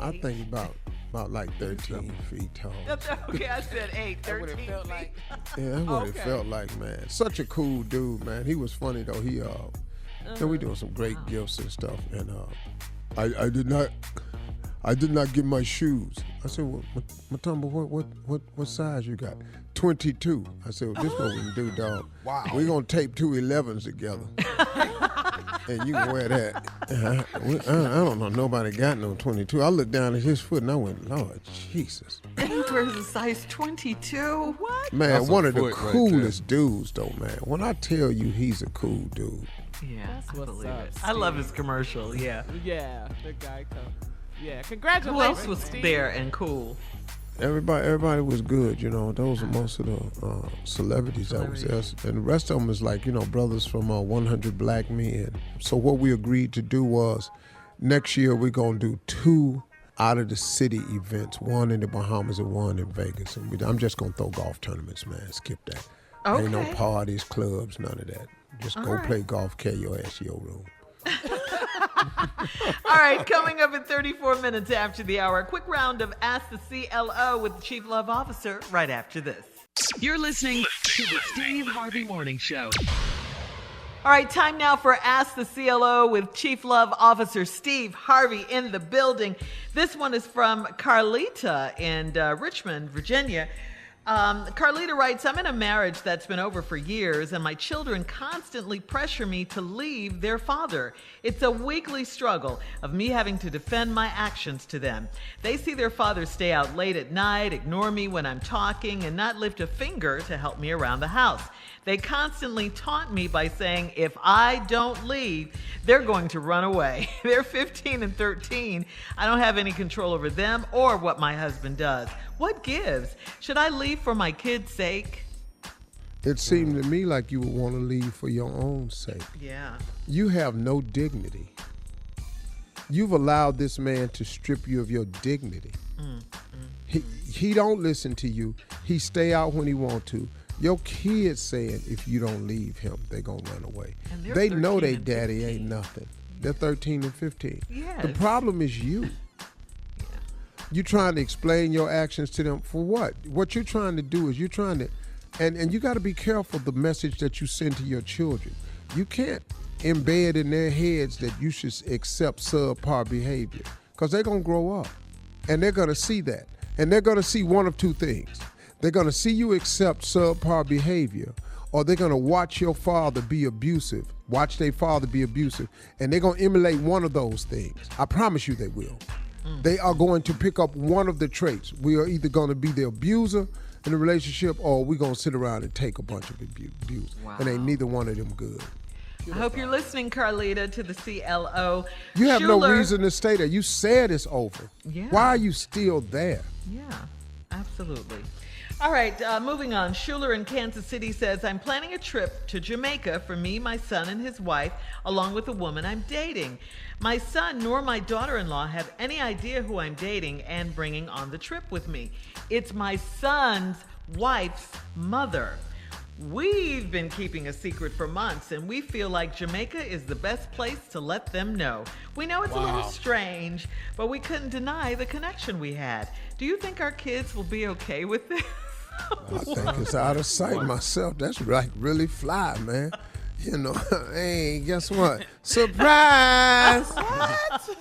I think about like 13 feet tall. Okay, I said 8, 13 feet. Yeah, that's what it felt like, man. Such a cool dude, man. He was funny though. We doing some great gifts and stuff, and I did not get my shoes. I said, well, Matumbo, what size you got? 22. I said, well, this is what we can do, dog. Wow. We're gonna tape 2 11s together, and you can wear that. I don't know. Nobody got no 22. I looked down at his foot and I went, Lord Jesus. And he wears a size 22. What? Man, That's one a of the foot right coolest dudes, though, man. When I tell you he's a cool dude. Yeah, I what's believe up, it. Steve. I love his commercial. Yeah. Yeah, the guy comes. Yeah, Who congratulations. else was Steve. there and cool? Everybody was good, Those are most of the celebrities that was there. And the rest of them is like, brothers from 100 Black Men. So what we agreed to do was next year we're going to do 2 out of the city events, one in the Bahamas and one in Vegas. And I'm just going to throw golf tournaments, man. Skip that. Okay. Ain't no parties, clubs, none of that. Just go play golf, carry your ass to your room. All right, coming up in 34 minutes after the hour, a quick round of Ask the CLO with the Chief Love Officer right after this. You're listening to the Steve Harvey Morning Show. All right, time now for Ask the CLO with Chief Love Officer Steve Harvey in the building. This one is from Carlita in Richmond, Virginia. Carlita writes, I'm in a marriage that's been over for years, and my children constantly pressure me to leave their father. It's a weekly struggle of me having to defend my actions to them. They see their father stay out late at night, ignore me when I'm talking, and not lift a finger to help me around the house. They constantly taunt me by saying if I don't leave, they're going to run away. They're 15 and 13. I don't have any control over them or what my husband does. What gives? Should I leave for my kids' sake? It seemed to me like you would want to leave for your own sake. Yeah. You have no dignity. You've allowed this man to strip you of your dignity. He don't listen to you. He stay out when he want to. Your kids saying if you don't leave him, they gonna run away. They know they daddy 15. Ain't nothing. They're 13 and 15. Yes. The problem is you. You trying to explain your actions to them for what? What you're trying to do is you're trying to, and you got to be careful the message that you send to your children. You can't embed in their heads that you should accept subpar behavior because they're going to grow up and they're going to see that. And they're going to see one of two things. They're going to see you accept subpar behavior, or they're going to watch your father be abusive, watch their father be abusive, and they're going to emulate one of those things. I promise you they will. They are going to pick up one of the traits. We are either going to be the abuser in the relationship, or we're going to sit around and take a bunch of abuse. Wow. And ain't neither one of them good. I hope you're listening, Carlita, to the CLO. You have Schuler. no reason to stay there. You said it's over. Yeah. Why are you still there? Yeah, absolutely. All right, moving on. Schuler in Kansas City says, I'm planning a trip to Jamaica for me, my son, and his wife, along with a woman I'm dating. My son nor my daughter-in-law have any idea who I'm dating and bringing on the trip with me. It's my son's wife's mother. We've been keeping a secret for months, and we feel like Jamaica is the best place to let them know. We know it's a little strange, but we couldn't deny the connection we had. Do you think our kids will be okay with this? I think it's out of sight myself. That's like really fly, man. You know, hey, guess what? Surprise! What?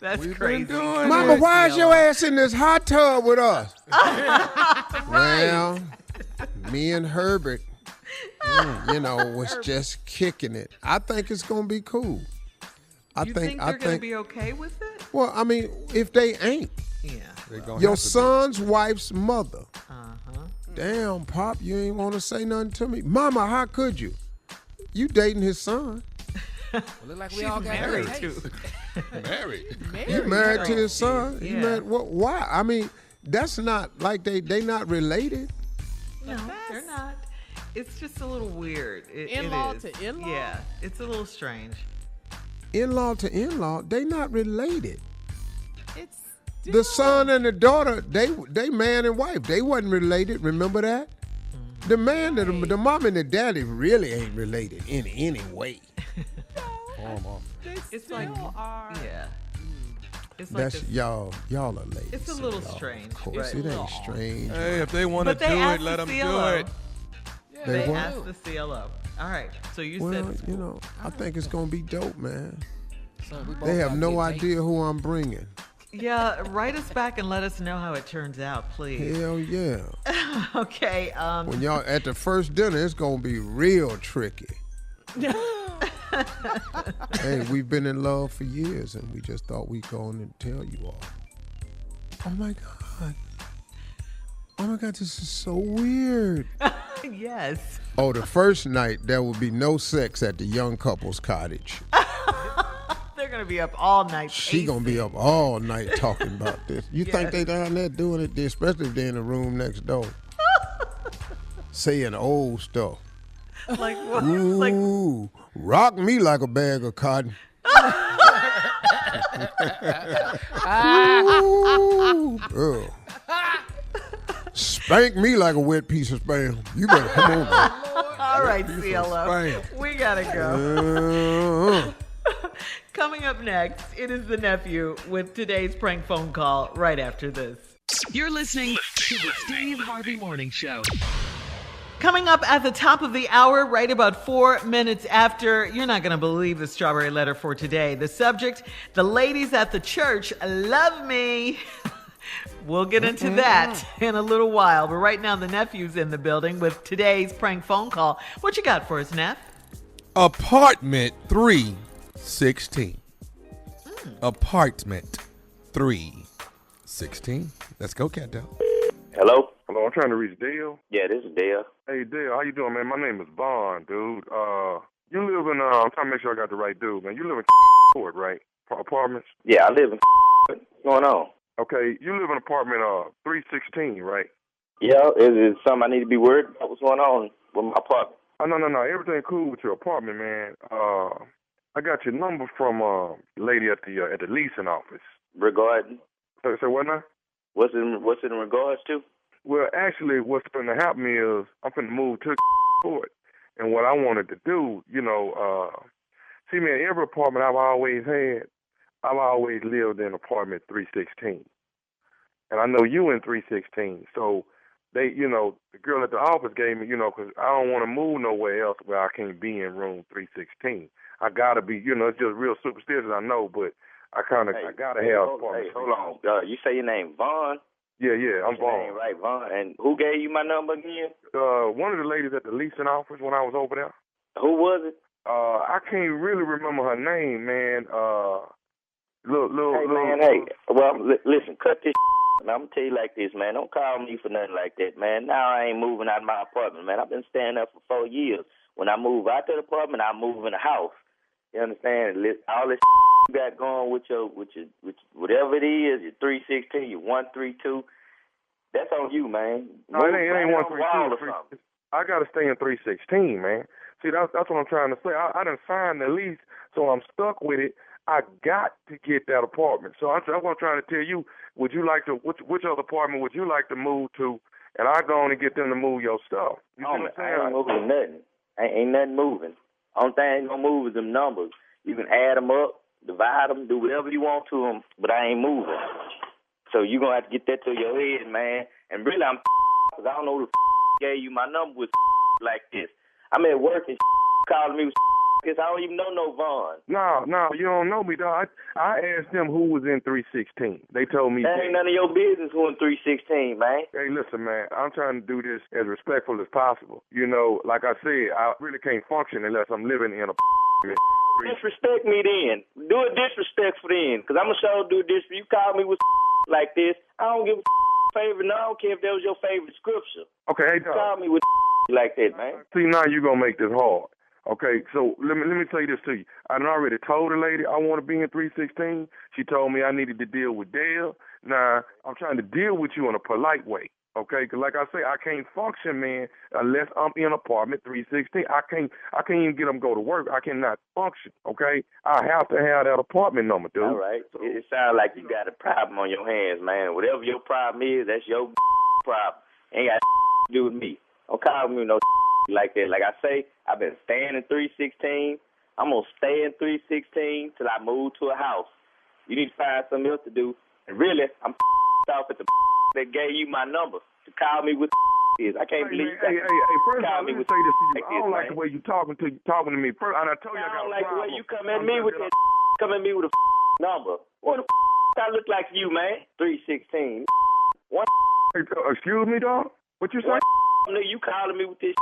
That's crazy. Mama, why is your ass in this hot tub with us? Well, me and Herbert, was just kicking it. I think it's going to be cool. You think they're going to be okay with it? Well, I mean, if they ain't. Yeah. Your son's wife's mother. Damn, Pop, you ain't want to say nothing to me. Mama, how could you? You dating his son. Well, look like we all got married too. Married. You married to his son. Yeah. You married, why? I mean, that's not like they not related. No, they're not. It's just a little weird. In-law to in-law? Yeah, it's a little strange. In-law to in-law, they not related. It's the son and the daughter, they man and wife. They wasn't related. Remember that? The man, the mom and the daddy really ain't related in any way. It's like, yeah. It's like that's this, y'all are ladies. It's a little strange. Of course, it ain't strange. Hey, if they want to do it, let them do it. Yeah, they asked the CLO. All right, so you said it's cool. I think it's gonna be dope, man. They have no idea who I'm bringing. Yeah, write us back and let us know how it turns out, please. Hell yeah. Okay. When y'all at the first dinner, it's gonna be real tricky. Hey, we've been in love for years, and we just thought we'd go on and tell you all. Oh my God, this is so weird. Yes. Oh, the first night there will be no sex at the young couple's cottage. They're gonna be up all night. She gonna be up all night talking about this. You think they down there doing it, especially if they're in the room next door, saying old stuff. Like what? Ooh, rock me like a bag of cotton. Ooh, girl. Spank me like a wet piece of spam. You better come on. All right, CLO. We gotta go. Coming up next, it is the nephew with today's prank phone call right after this. You're listening to the Steve Harvey Morning Show. Coming up at the top of the hour, right about 4 minutes after, you're not going to believe the strawberry letter for today. The subject, the ladies at the church love me. We'll get into that in a little while. But right now, the nephew's in the building with today's prank phone call. What you got for us, Neff? Apartment 316. Apartment 316. Let's go, Cat Dog. Hello? Hello, I'm trying to reach Dale. Yeah, this is Dale. Hey, Dale, how you doing, man? My name is Vaughn, dude. You live in, I'm trying to make sure I got the right dude, man. You live in Court, right? Apartments? Yeah, I live in What's going on? Okay, you live in apartment 316, right? Yeah, is it something I need to be worried about? What's going on with my apartment? Oh, no. Everything cool with your apartment, man. I got your number from lady at the leasing office. Regarding? So what now? What's it in regards to? Well, actually, what's going to happen is I'm going to move to Court. And what I wanted to do, see, man, every apartment I've always had, I've always lived in apartment 316. And I know you in 316. So they, the girl at the office gave me, because I don't want to move nowhere else where I can't be in room 316. I got to be, it's just real superstitious, I know, but I got to have apartment. Hey, hold on. You say your name Vaughn? Yeah, I'm Vaughn. Name right, Vaughn. And who gave you my number again? One of the ladies at the leasing office when I was over there. Who was it? I can't really remember her name, man. Listen, cut this I'm going to tell you like this, man. Don't call me for nothing like that, man. Now I ain't moving out of my apartment, man. I've been staying there for 4 years. When I move out to the apartment, I move in a house. You understand? All this you got going with your whatever it is, your 316, your 132, that's on you, man. No, it ain't 132. I got to stay in 316, man. See, that's what I'm trying to say. I done signed the lease, so I'm stuck with it. I got to get that apartment. So that's what I'm trying to tell you. Would you like to, which other apartment would you like to move to? And I go on and get them to move your stuff. You see what I'm saying? I ain't moving nothing. Ain't nothing moving. Only thing ain't going to move is them numbers. You can add them up, divide them, do whatever you want to them, but I ain't moving. So you're going to have to get that to your head, man. And really, I'm because I don't know who the gave you my number with like this. I'm at work and calling me with because I don't even know no Vaughn. No, you don't know me, dog. I asked them who was in 316. They told me that ain't none of your business who in 316, man. Hey, listen, man, I'm trying to do this as respectful as possible. Like I said, I really can't function unless I'm living in a disrespect me then. Do a disrespectful then, because I'm going to show do this. You call me with like this, I don't give a favorite. No, I don't care if that was your favorite scripture. Okay, hey, dog. Call me with like that, man. See, now you're going to make this hard. Okay, so let me say this to you. I already told the lady I want to be in 316. She told me I needed to deal with Dale. Now, I'm trying to deal with you in a polite way, okay? Because like I say, I can't function, man, unless I'm in apartment 316. I can't even get them go to work. I cannot function, okay? I have to have that apartment number, dude. All right. So, it sounds like you got a problem on your hands, man. Whatever your problem is, that's your problem. Ain't got to do with me. Don't call me no like that. Like I say, I've been staying in 316. I'm going to stay in 316 till I move to a house. You need to find something else to do. And really, I'm off at the that gave you my number to call me with is. I can't believe that. Hey, first of all, let me say this to you. I don't like the way you talking to me. First, and I told you I got a problem. I don't like the way you come at me with that a number. What the I look like you, man? 316. Excuse me, dog? What you say? You calling me with this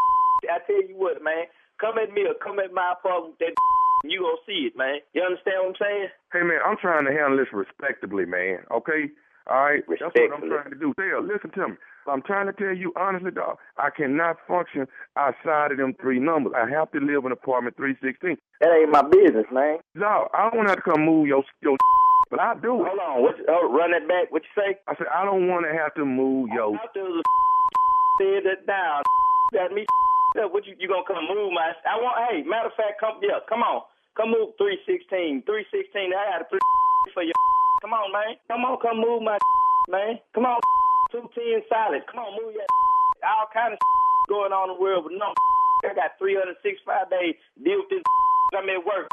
I tell you what, man. Come at me or come at my apartment with that you gonna see it, man. You understand what I'm saying? Hey, man, I'm trying to handle this respectably, man. Okay? All right? That's what I'm trying to do. Dale, listen to me. I'm trying to tell you honestly, dog, I cannot function outside of them three numbers. I have to live in apartment 316. That ain't my business, man. No, I don't have to come move your but I do it. Hold on. Run that back. What you say? I said, I don't want to have to move your said that down. That me. What you gonna come move my? Hey, matter of fact, come move 316. 316. I got a 3 for you. Come on, man. Come move my man. Come on, 210 solid. Come on, move your. All kind of going on in the world, but no. I got 365 days. Deal with this. I'm at work.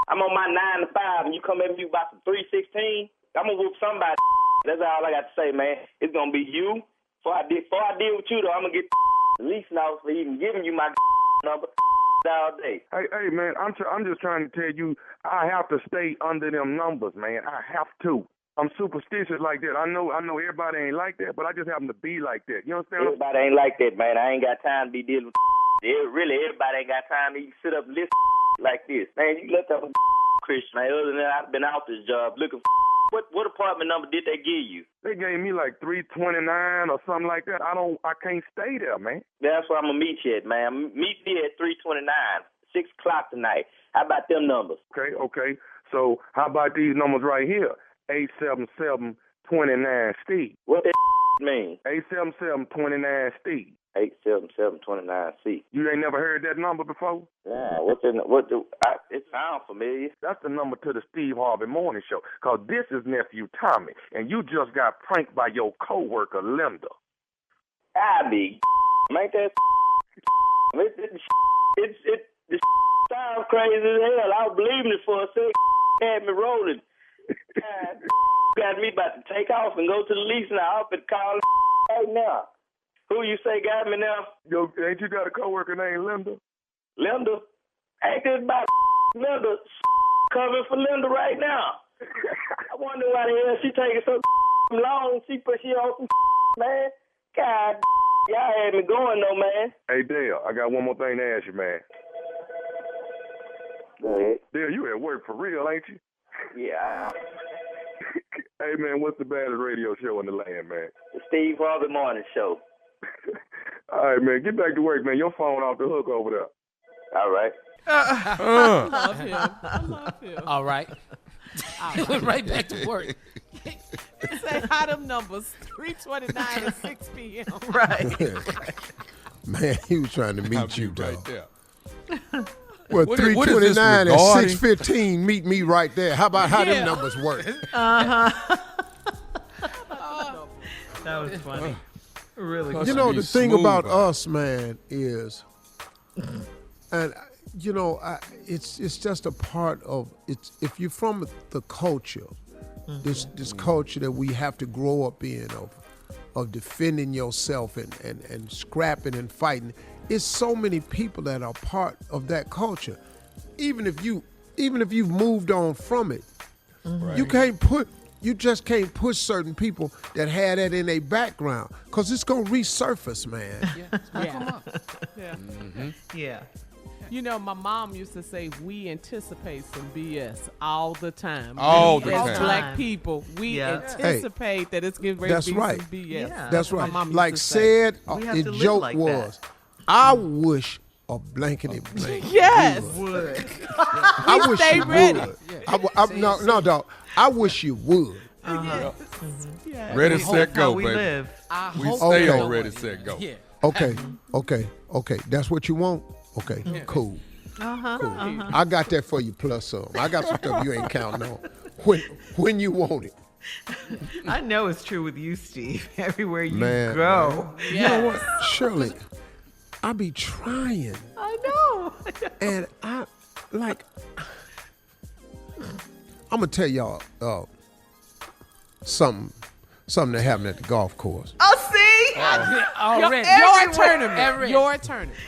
I'm on my 9 to 5, and you come at me about some 316. I'm gonna whoop somebody. That's all I got to say, man. It's gonna be you. Before I deal with you, though, I'm gonna get lease now for even giving you my number all day. Hey, man, I'm just trying to tell you, I have to stay under them numbers, man. I have to. I'm superstitious like that. I know everybody ain't like that, but I just happen to be like that. You understand? Everybody ain't like that, man. I ain't got time to be dealing with everybody ain't got time to even sit up and listen like this. Man, you let that Christian, man. Other than that, I've been out this job looking for What apartment number did they give you? They gave me like 329 or something like that. I can't stay there, man. That's where I'm gonna meet you at, man. Meet me at 329, 6 o'clock tonight. How about them numbers? Okay. So how about these numbers right here? 877-29 Steve. What that mean? 877-29 Steve. 877-29C. You ain't never heard that number before? Yeah, it sounds familiar. That's the number to the Steve Harvey Morning Show. Because this is Nephew Tommy, and you just got pranked by your coworker, Linda. I be make that it sounds crazy as hell. I was believing it for a second. Had me rolling. Got me about to take off and go to the leasing office and call right now. Who you say got me now? Yo, ain't you got a coworker named Linda? Linda? Ain't this about Linda covering for Linda right now? I wonder why the hell she taking so long. She on some man. God, y'all had me going though, man. Hey, Dale, I got one more thing to ask you, man. Go ahead. Dale, you at work for real, ain't you? Yeah. Hey, man, what's the baddest radio show in the land, man? The Steve Harvey Morning Show. All right, man, get back to work, man. Your phone off the hook over there. All right. I love him. All right. He went right back to work. Say how them numbers, 3:29 and 6 p.m. Right. Man, he was trying to meet you, right though. there. Well, What 3:29 and regarding? 6:15, meet me right there. How about how them numbers work? That was funny. Really. You know, the thing about us, man, is, and you know, it's just a part of it's. If you're from the culture, this culture that we have to grow up in of defending yourself and scrapping and fighting. It's so many people that are part of that culture. Even if you've moved on from it, you just can't push certain people that had that in their background, because it's gonna resurface, man. Yeah. You know, my mom used to say we anticipate some BS all the time. All the As time. black people, we anticipate that it's getting ready to be some BS. Yeah. That's right. My mom used Like to say. said, We have the to live joke like was, that. I wish a blankety blank. Yes. Would. I wish stay you ready. would. No, dog. I wish you would. Yeah. Ready, We set, hope how go, we baby. live. We hope stay so. on ready, set, go. Yeah. Okay. That's what you want? Okay, cool. Cool. I got that for you plus some. I got some stuff you ain't counting on. When you want it. I know it's true with you, Steve. Everywhere you Man, go. You know what, Shirley? I be trying. I know. And I'm gonna tell y'all something that happened at the golf course. Oh, see? Already. Your tournament. Your tournament.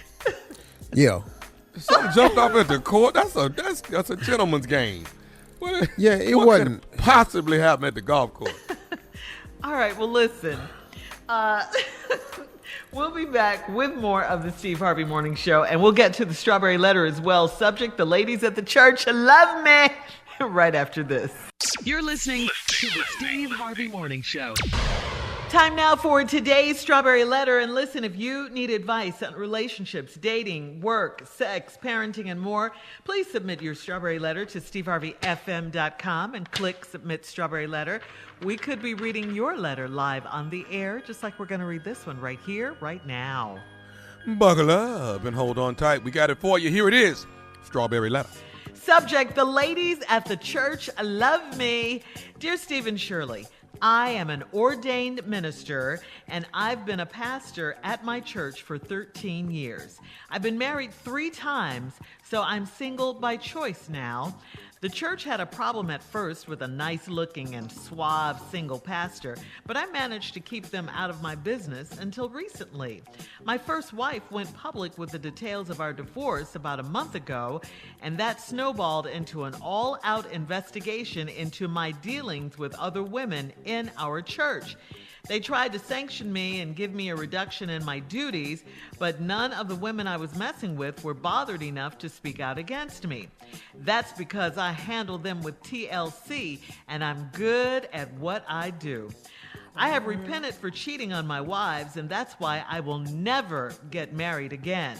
Yeah. Something jumped off at the court. That's a gentleman's game. What wasn't. Could possibly happen at the golf course? All right, well, listen. We'll be back with more of the Steve Harvey Morning Show, and we'll get to the strawberry letter as well. Subject, the ladies at the church love me, right after this. You're listening to the Steve Harvey Morning Show. Time now for today's strawberry letter. And listen, if you need advice on relationships, dating, work, sex, parenting, and more, please submit your strawberry letter to steveharveyfm.com and click submit strawberry letter. We could be reading your letter live on the air, just like we're going to read this one right here, right now. Buckle up and hold on tight. We got it for you. Here it is. Strawberry letter. Subject, the ladies at the church love me. Dear Steve and Shirley, I am an ordained minister, and I've been a pastor at my church for 13 years. I've been married 3 times, so I'm single by choice now. The church had a problem at first with a nice-looking and suave single pastor, but I managed to keep them out of my business until recently. My first wife went public with the details of our divorce about a month ago, and that snowballed into an all-out investigation into my dealings with other women in our church. They tried to sanction me and give me a reduction in my duties, but none of the women I was messing with were bothered enough to speak out against me. That's because I handle them with TLC, and I'm good at what I do. I have repented for cheating on my wives, and that's why I will never get married again.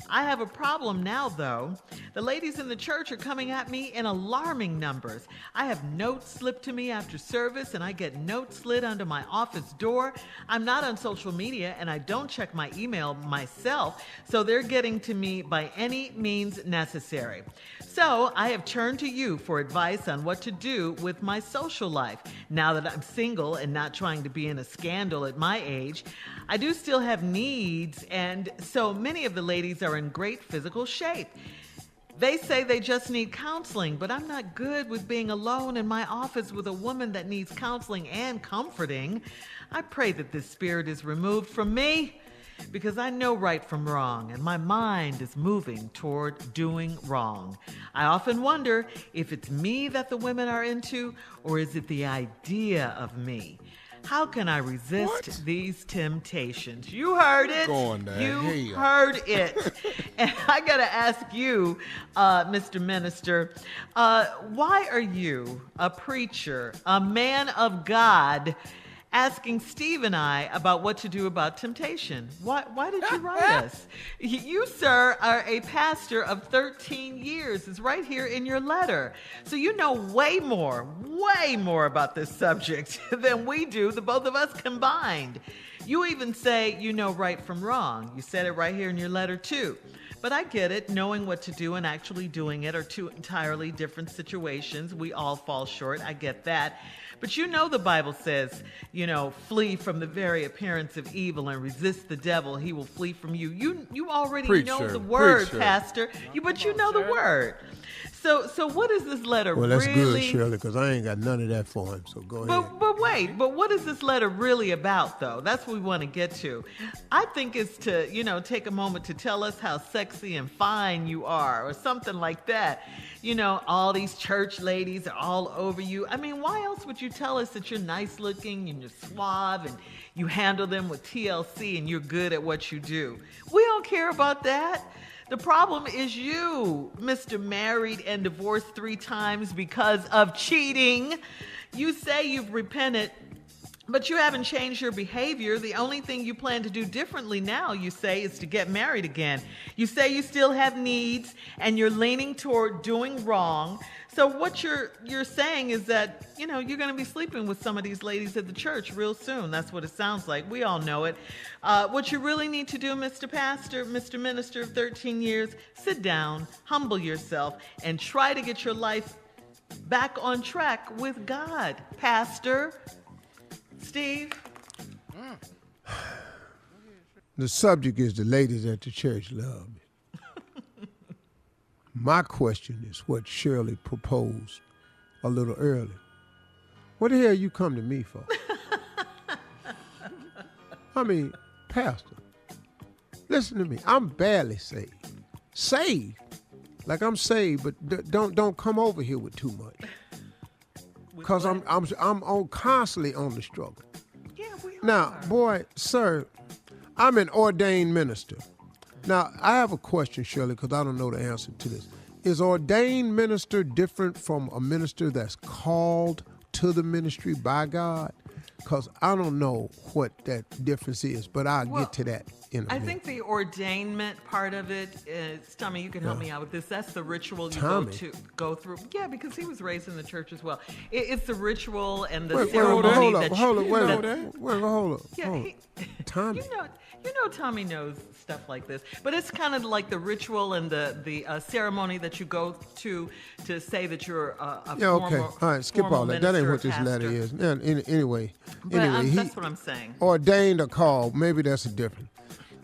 I have a problem now, though. The ladies in the church are coming at me in alarming numbers. I have notes slipped to me after service, and I get notes slid under my office door. I'm not on social media, and I don't check my email myself, so they're getting to me by any means necessary. So I have turned to you for advice on what to do with my social life. Now that I'm single and not trying to be in a scandal at my age, I do still have needs, and so many of the ladies are in great physical shape. They say they just need counseling, but I'm not good with being alone in my office with a woman that needs counseling and comforting. I pray that this spirit is removed from me, because I know right from wrong, and my mind is moving toward doing wrong. I often wonder if it's me that the women are into, or is it the idea of me? How can I resist these temptations? You heard it. You heard it. And I got to ask you, Mr. Minister, why are you, a preacher, a man of God, asking Steve and I about what to do about temptation? Why did you write us? You, sir, are a pastor of 13 years. It's right here in your letter. So you know way more about this subject than we do, the both of us combined. You even say you know right from wrong. You said it right here in your letter, too. But I get it. Knowing what to do and actually doing it are two entirely different situations. We all fall short. I get that. But you know the Bible says, flee from the very appearance of evil and resist the devil. He will flee from you. You already know the word, Pastor. But you know the word. So what is this letter really? Well, that's good, Shirley, because I ain't got none of that for him, so go ahead. But what is this letter really about, though? That's what we want to get to. I think it's to, take a moment to tell us how sexy and fine you are, or something like that. All these church ladies are all over you. I mean, why else would you tell us that you're nice looking and you're suave and you handle them with TLC and you're good at what you do? We don't care about that. The problem is you, Mr. Married and divorced 3 times because of cheating. You say you've repented, but you haven't changed your behavior. The only thing you plan to do differently now, you say, is to get married again. You say you still have needs and you're leaning toward doing wrong. So what you're saying is that, you're going to be sleeping with some of these ladies at the church real soon. That's what it sounds like. We all know it. What you really need to do, Mr. Pastor, Mr. Minister of 13 years, sit down, humble yourself, and try to get your life back on track with God. Pastor Steve? The subject is the ladies at the church love me. My question is what Shirley proposed a little early. What the hell you come to me for? I mean, Pastor, listen to me. I'm barely saved. Saved. Like I'm saved, but don't come over here with too much. Because I'm constantly on the struggle. Yeah, we are. Now, boy, sir, I'm an ordained minister. Now, I have a question, Shirley, because I don't know the answer to this. Is ordained minister different from a minister that's called to the ministry by God? Because I don't know what that difference is, but I'll get to that in a minute. I think the ordainment part of it is, Tommy, you can help me out with this. That's the ritual you go through. Yeah, because he was raised in the church as well. It's the ritual and the ceremony. Hold up. Tommy. You know Tommy knows stuff like this, but it's kind of like the ritual and the ceremony that you go to say that you're a okay. All right, skip all that. That ain't what this letter is. Yeah, anyway, that's what I'm saying. Ordained or called, maybe that's a difference.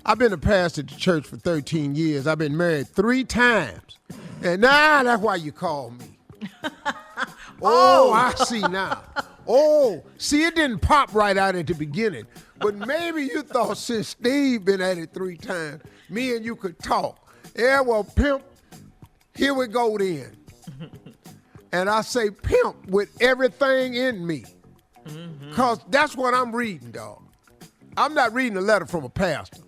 I've been a pastor at the church for 13 years. I've been married 3 times, and now that's why you call me. I see now. See, it didn't pop right out at the beginning. But maybe you thought since Steve been at it 3 times, me and you could talk. Yeah, well, pimp, here we go then. And I say pimp with everything in me. Because that's what I'm reading, dog. I'm not reading a letter from a pastor.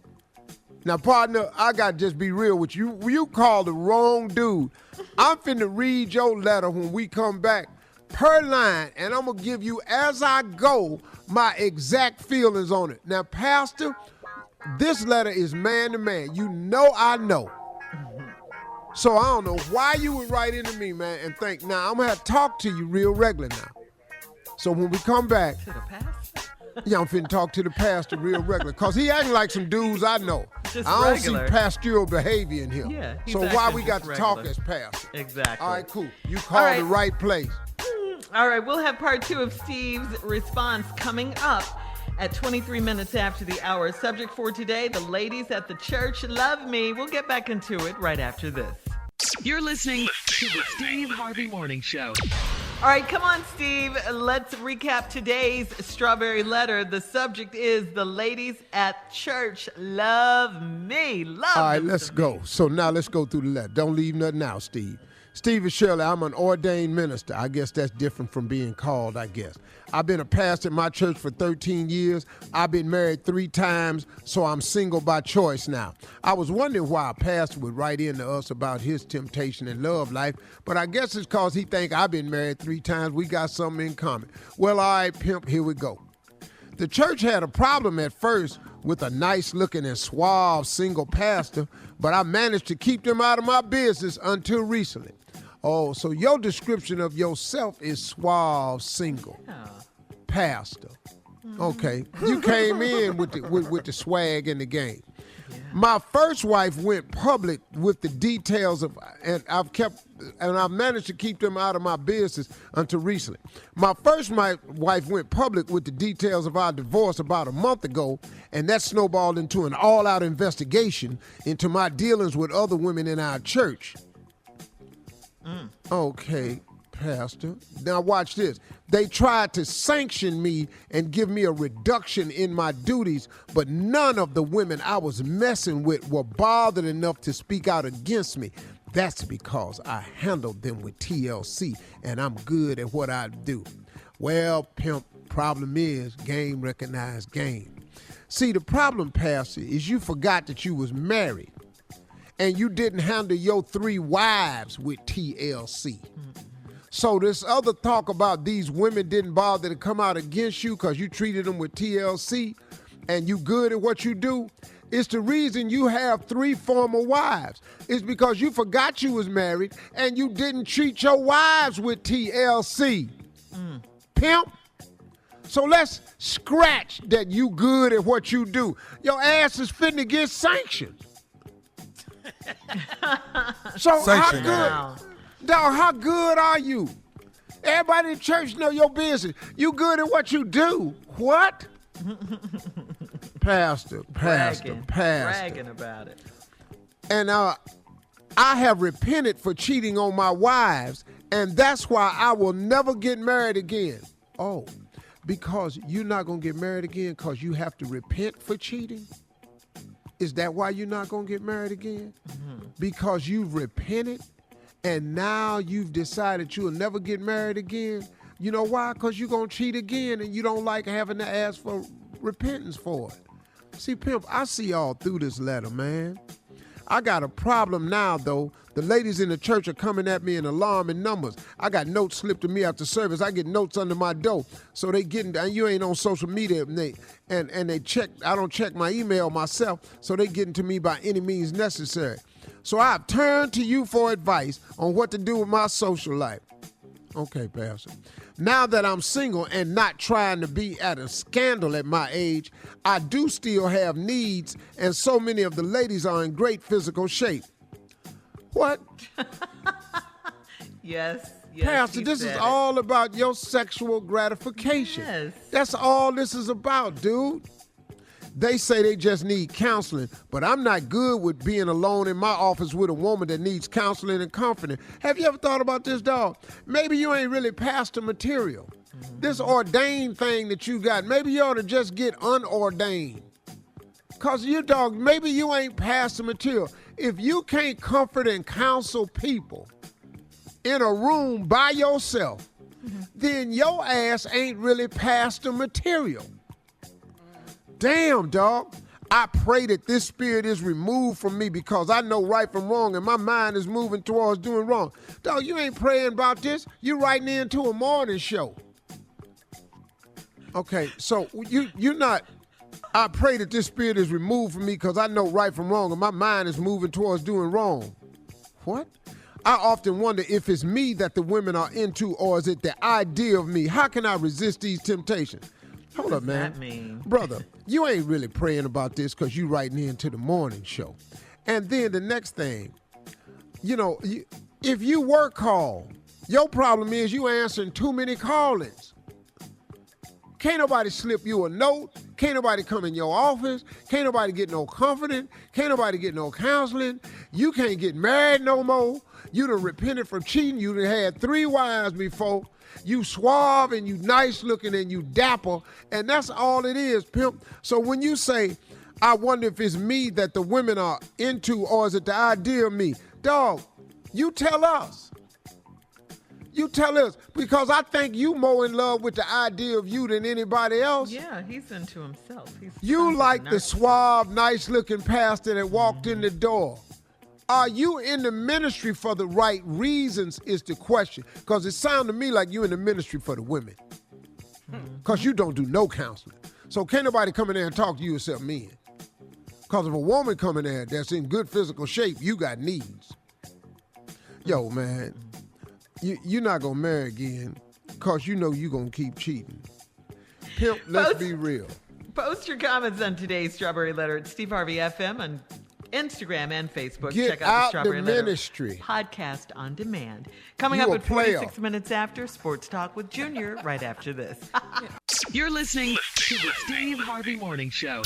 Now, partner, I got to just be real with you. You called the wrong dude. I'm finna read your letter when we come back per line, and I'm going to give you, as I go, my exact feelings on it. Now, Pastor, this letter is man to man. You know I know. So I don't know why you would write into me, man, and think, now I'm going to have to talk to you real regular now. So when we come back, yeah, I'm finna talk to the pastor real regular, because he acting like some dudes I know. Just I don't regular. see pastoral behavior in here. Yeah, he's so why we acting got to just talk regular. as pastor? Exactly. All right, cool. You called the right place. All right, we'll have part 2 of Steve's response coming up at 23 minutes after the hour. Subject for today, the ladies at the church love me. We'll get back into it right after this. You're listening to the Steve Harvey Morning Show. All right, come on, Steve. Let's recap today's strawberry letter. The subject is the ladies at church love me. Love All right, them let's to go. me. So now let's go through the letter. Don't leave nothing out, Steve. Steve and Shirley, I'm an ordained minister. I guess that's different from being called, I guess. I've been a pastor in my church for 13 years. I've been married 3 times, so I'm single by choice now. I was wondering why a pastor would write in to us about his temptation and love life, but I guess it's because he think I've been married 3 times. We got something in common. Well, all right, pimp, here we go. The church had a problem at first with a nice-looking and suave single pastor, but I managed to keep them out of my business until recently. Oh, so your description of yourself is suave single pastor. Okay, you came in with the swag in the game. Yeah. My first wife went public with the details of, and I've managed to keep them out of my business until recently. My wife went public with the details of our divorce about a month ago, and that snowballed into an all-out investigation into my dealings with other women in our church. Okay, Pastor. Now watch this. They tried to sanction me and give me a reduction in my duties, but none of the women I was messing with were bothered enough to speak out against me. That's because I handled them with TLC, and I'm good at what I do. Well, pimp, problem is game recognized game. See, the problem, Pastor, is you forgot that you was married. And you didn't handle your 3 wives with TLC. So this other talk about these women didn't bother to come out against you because you treated them with TLC and you good at what you do, it's the reason you have 3 former wives. It's because you forgot you was married and you didn't treat your wives with TLC. Pimp. So let's scratch that you good at what you do. Your ass is finna get sanctioned. So Sanction, how good are you? Everybody in church know your business. You good at what you do. What? Pastor. Bragging about it. And I have repented for cheating on my wives, and that's why I will never get married again. Oh, because you're not going to get married again because you have to repent for cheating? Is that why you're not going to get married again? Because you've repented and now you've decided you'll never get married again? You know why? Because you're going to cheat again and you don't like having to ask for repentance for it. See, pimp, I see all through this letter, man. I got a problem now, though. The ladies in the church are coming at me in alarming numbers. I got notes slipped to me after service. I get notes under my door. So they getting, and you ain't on social media, and they check, I don't check my email myself, so they getting to me by any means necessary. So I've turned to you for advice on what to do with my social life. Okay, Pastor. Now that I'm single and not trying to be at a scandal at my age, I do still have needs, and so many of the ladies are in great physical shape. What? Yes. Pastor, this is all about your sexual gratification. Yes. That's all this is about, dude. They say they just need counseling, but I'm not good with being alone in my office with a woman that needs counseling and comforting. Have you ever thought about this, dog? Maybe you ain't really pastor material. This ordained thing that you got, maybe you ought to just get unordained. Because you, dog, maybe you ain't pastor material. If you can't comfort and counsel people in a room by yourself, then your ass ain't really pastor material. Damn, dog. I pray that this spirit is removed from me because I know right from wrong and my mind is moving towards doing wrong. Dog, you ain't praying about this. You writing into a morning show. Okay, so you're not, I pray that this spirit is removed from me because I know right from wrong and my mind is moving towards doing wrong. What? I often wonder if it's me that the women are into or is it the idea of me? How can I resist these temptations? Hold up, man. What does that mean? Brother, you ain't really praying about this because you writing into the morning show. And then the next thing, if you work call, your problem is you answering too many call-ins. Can't nobody slip you a note. Can't nobody come in your office. Can't nobody get no comforting. Can't nobody get no counseling. You can't get married no more. You done repented from cheating. You done had 3 wives before. You suave and you nice looking and you dapper. And that's all it is, pimp. So when you say, I wonder if it's me that the women are into or is it the idea of me? Dog, you tell us. You tell us, because I think you more in love with the idea of you than anybody else. Yeah, he's into himself. You like the suave, nice-looking pastor that walked in the door. Are you in the ministry for the right reasons is the question. Because it sounds to me like you in the ministry for the women. Because you don't do no counseling. So can't nobody come in there and talk to you except men. Because if a woman come in there that's in good physical shape, you got needs. Yo, man. You're not going to marry again because you know you're going to keep cheating. Pimp, let's be real. Post your comments on today's Strawberry Letter at Steve Harvey FM on Instagram and Facebook. Get Check out out the Strawberry the Letter ministry. podcast on demand. Coming You up a at 46 minutes after, Sports Talk with Junior right after this. You're listening to the Steve Harvey Morning Show.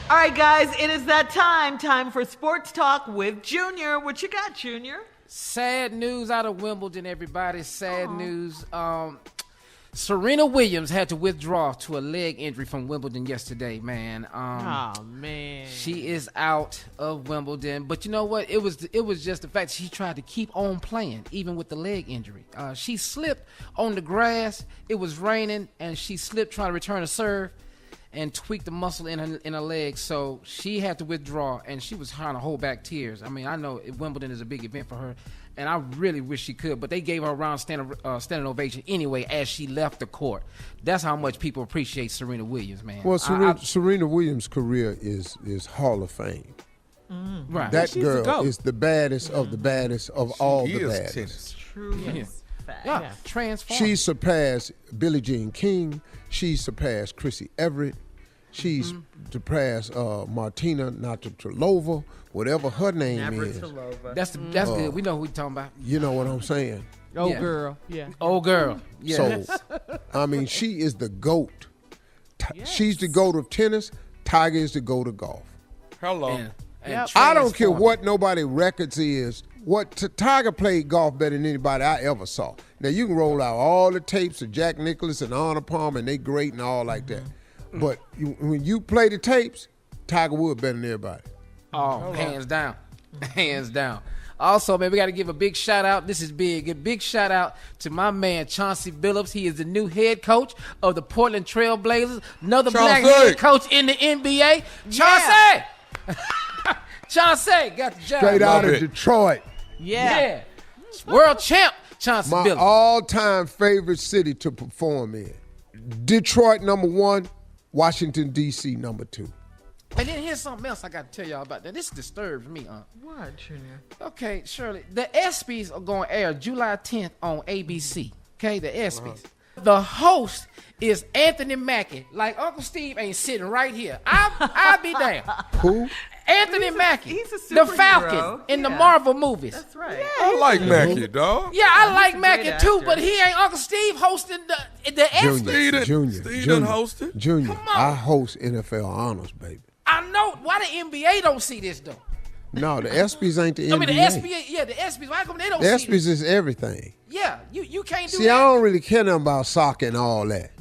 All right, guys, it is that time for Sports Talk with Junior. What you got, Junior? Sad news out of Wimbledon, everybody. Sad news. Serena Williams had to withdraw to a leg injury from Wimbledon yesterday, man. Oh, man. She is out of Wimbledon. But you know what? It was just the fact that she tried to keep on playing, even with the leg injury. She slipped on the grass. It was raining, and she slipped trying to return a serve and tweaked the muscle in her leg. So she had to withdraw, and she was trying to hold back tears. I mean, I know Wimbledon is a big event for her, and I really wish she could, but they gave her a round standing ovation anyway as she left the court. That's how much people appreciate Serena Williams, man. Well, Serena Williams' career is Hall of Fame. Right. That girl is the baddest of the baddest of all the baddest. True. Yeah, transform. She surpassed Billie Jean King. She surpassed Chrissy Everett. She's surpassed Martina Navratilova, whatever her name is. That's good. We know who we're talking about. You know what I'm saying? Girl. Yeah. Old girl. Yeah. So, I mean, she is the GOAT. She's the GOAT of tennis. Tiger is the GOAT of golf. Hello. And I don't care what nobody records is. Tiger played golf better than anybody I ever saw. Now, you can roll out all the tapes of Jack Nicklaus and Arnold Palmer, and they great and all like that. But when you play the tapes, Tiger Woods better than everybody. Oh, hands down. Hands down. Also, man, we got to give a big shout out. This is big. A big shout out to my man, Chauncey Billups. He is the new head coach of the Portland Trail Blazers. Another black head coach in the NBA. Chauncey! Chauncey got the job. Straight out of Detroit. Yeah. World champ, Chauncey Billups. My all-time favorite city to perform in. Detroit, number 1. Washington, D.C., number 2. And then here's something else I got to tell y'all about that. This disturbs me, What, Junior? Okay, Shirley. The ESPYs are going to air July 10th on ABC. Okay, the ESPYs. The host is Anthony Mackie. Like Uncle Steve ain't sitting right here. I'll be damned. Who? Anthony Mackie. He's a the superhero. Falcon in the Marvel movies. That's right. I like Mackie, dog. Yeah, I like Mackie too, actor. but he ain't Uncle Steve hosting the ESPYs. Steve hosted. Junior, Come on. I host NFL Honors, baby. I know. Why the NBA don't see this though? No, the ESPYs ain't the NBA. I mean, the ESPYs. Why come they don't The see this? ESPYs is everything. Yeah, you can't do See, that. I don't really care nothing about soccer and all that.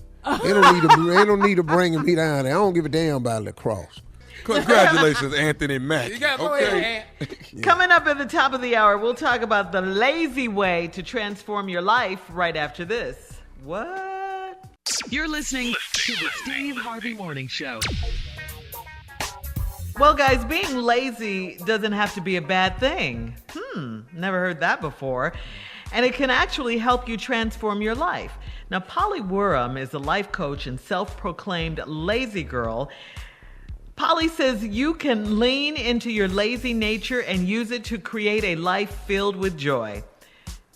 They don't need to bring me down there. I don't give a damn about lacrosse. Congratulations, Anthony Mackie. You gotta go ahead, Ant. Coming up at the top of the hour, we'll talk about the lazy way to transform your life right after this. What? You're listening to the Steve Harvey Morning Show. Well, guys, being lazy doesn't have to be a bad thing. Never heard that before. And it can actually help you transform your life. Now, Polly Worham is a life coach and self-proclaimed lazy girl. Polly says you can lean into your lazy nature and use it to create a life filled with joy.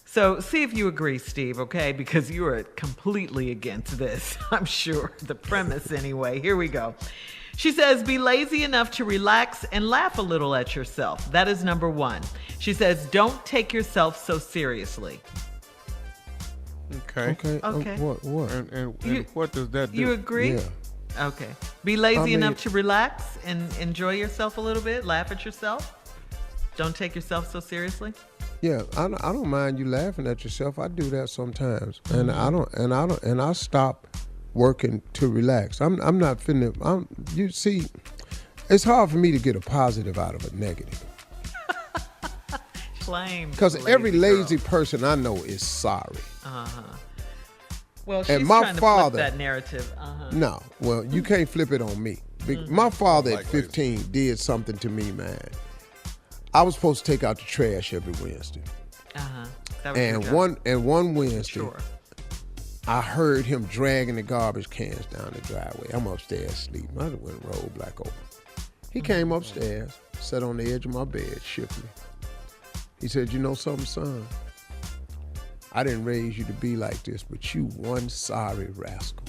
So see if you agree, Steve, okay? Because you are completely against this, I'm sure. The premise, anyway. Here we go. She says, be lazy enough to relax and laugh a little at yourself. That is number one. She says, don't take yourself so seriously. Okay. What? And what does that do? You agree? Yeah. Okay. Be lazy enough to relax and enjoy yourself a little bit, laugh at yourself. Don't take yourself so seriously. Yeah, I don't mind you laughing at yourself. I do that sometimes, and I stop working to relax. I'm not finna. You see, it's hard for me to get a positive out of a negative. Because every lazy person I know is sorry. Well, she's and my trying to father, flip that narrative. No, well, you can't flip it on me. My father at 15 did something to me, man. I was supposed to take out the trash every Wednesday. That was and your job. one Wednesday, I heard him dragging the garbage cans down the driveway. I'm upstairs sleeping. I went and rolled back over. He came upstairs, sat on the edge of my bed, shook me. He said, you know something, son? I didn't raise you to be like this, but you one sorry rascal.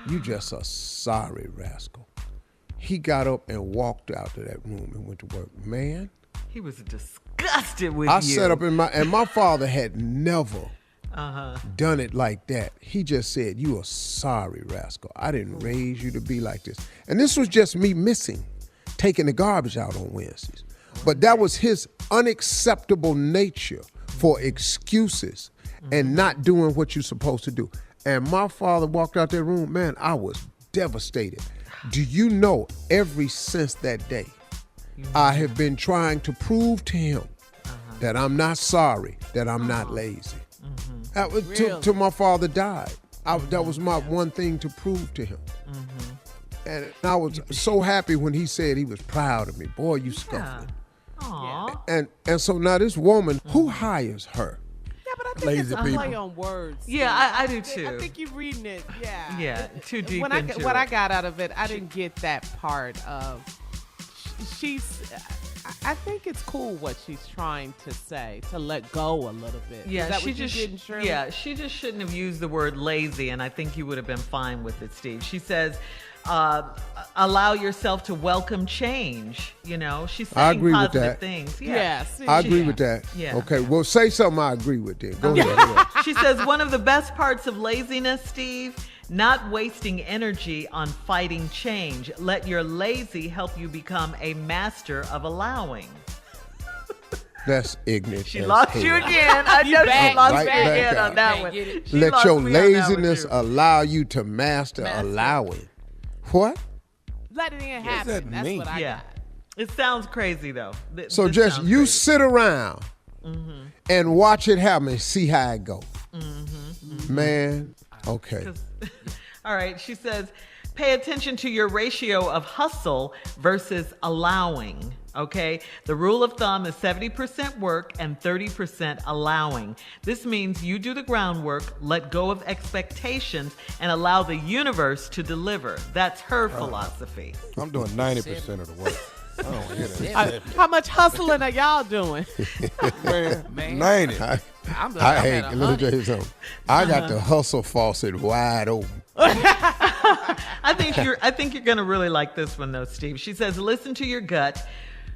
You just a sorry rascal. He got up and walked out to that room and went to work. Man. He was disgusted with you. I sat up and my father had never done it like that. He just said, you a sorry rascal. I didn't raise you to be like this. And this was just me taking the garbage out on Wednesdays. But that was his unacceptable nature for excuses and not doing what you're supposed to do. And my father walked out that room, man, I was devastated. Do you know, ever since that day, I have been trying to prove to him that I'm not sorry, that I'm not lazy. That was till my father died. That was my one thing to prove to him. And I was so happy when he said he was proud of me. Boy, you scuffling. And so now this woman, who hires her? Yeah, but I think Lazy it's a people. play on words. Yeah, I do too. I think you're reading it. Yeah. Yeah, too deep What into it. I got out of it, I didn't get that part of. I think it's cool what she's trying to say, to let go a little bit. Yeah, Is that she what you just didn't, Shirley? she just shouldn't have used the word lazy, and I think you would have been fine with it, Steve. She says, allow yourself to welcome change. You know, she's saying positive things. I agree with that. Yeah. Okay, well, say something I agree with then. Go ahead. Yeah. She says one of the best parts of laziness, Steve, not wasting energy on fighting change. Let your lazy help you become a master of allowing. That's ignorant. She lost you again. I know she lost me again on that one. Let your laziness allow you to master allowing. What? Letting it happen. That's what I got. It sounds crazy, though. So just you sit around and watch it happen and see how it go. Man, okay. All right, she says, pay attention to your ratio of hustle versus allowing, okay? The rule of thumb is 70% work and 30% allowing. This means you do the groundwork, let go of expectations, and allow the universe to deliver. That's her philosophy. I'm doing 90% of the work. I don't hear that. How much hustling are y'all doing? Man, 90. Let me tell you something. I got the hustle faucet wide open. I think you're going to really like this one, though, Steve. She says, listen to your gut,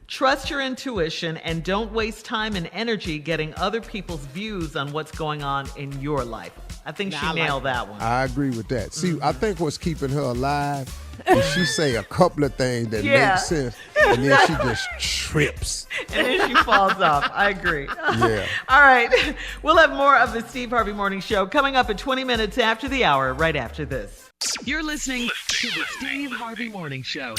trust your intuition, and don't waste time and energy getting other people's views on what's going on in your life. I think she nailed that one. I agree with that. See, I think what's keeping her alive is she say a couple of things that make sense, and then she just trips. And then she falls off. I agree. Yeah. All right. We'll have more of the Steve Harvey Morning Show coming up at 20 minutes after the hour, right after this. You're listening to the Steve Harvey Morning Show.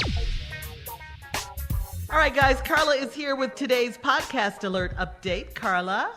All right, guys. Carla is here with today's podcast alert update. Carla?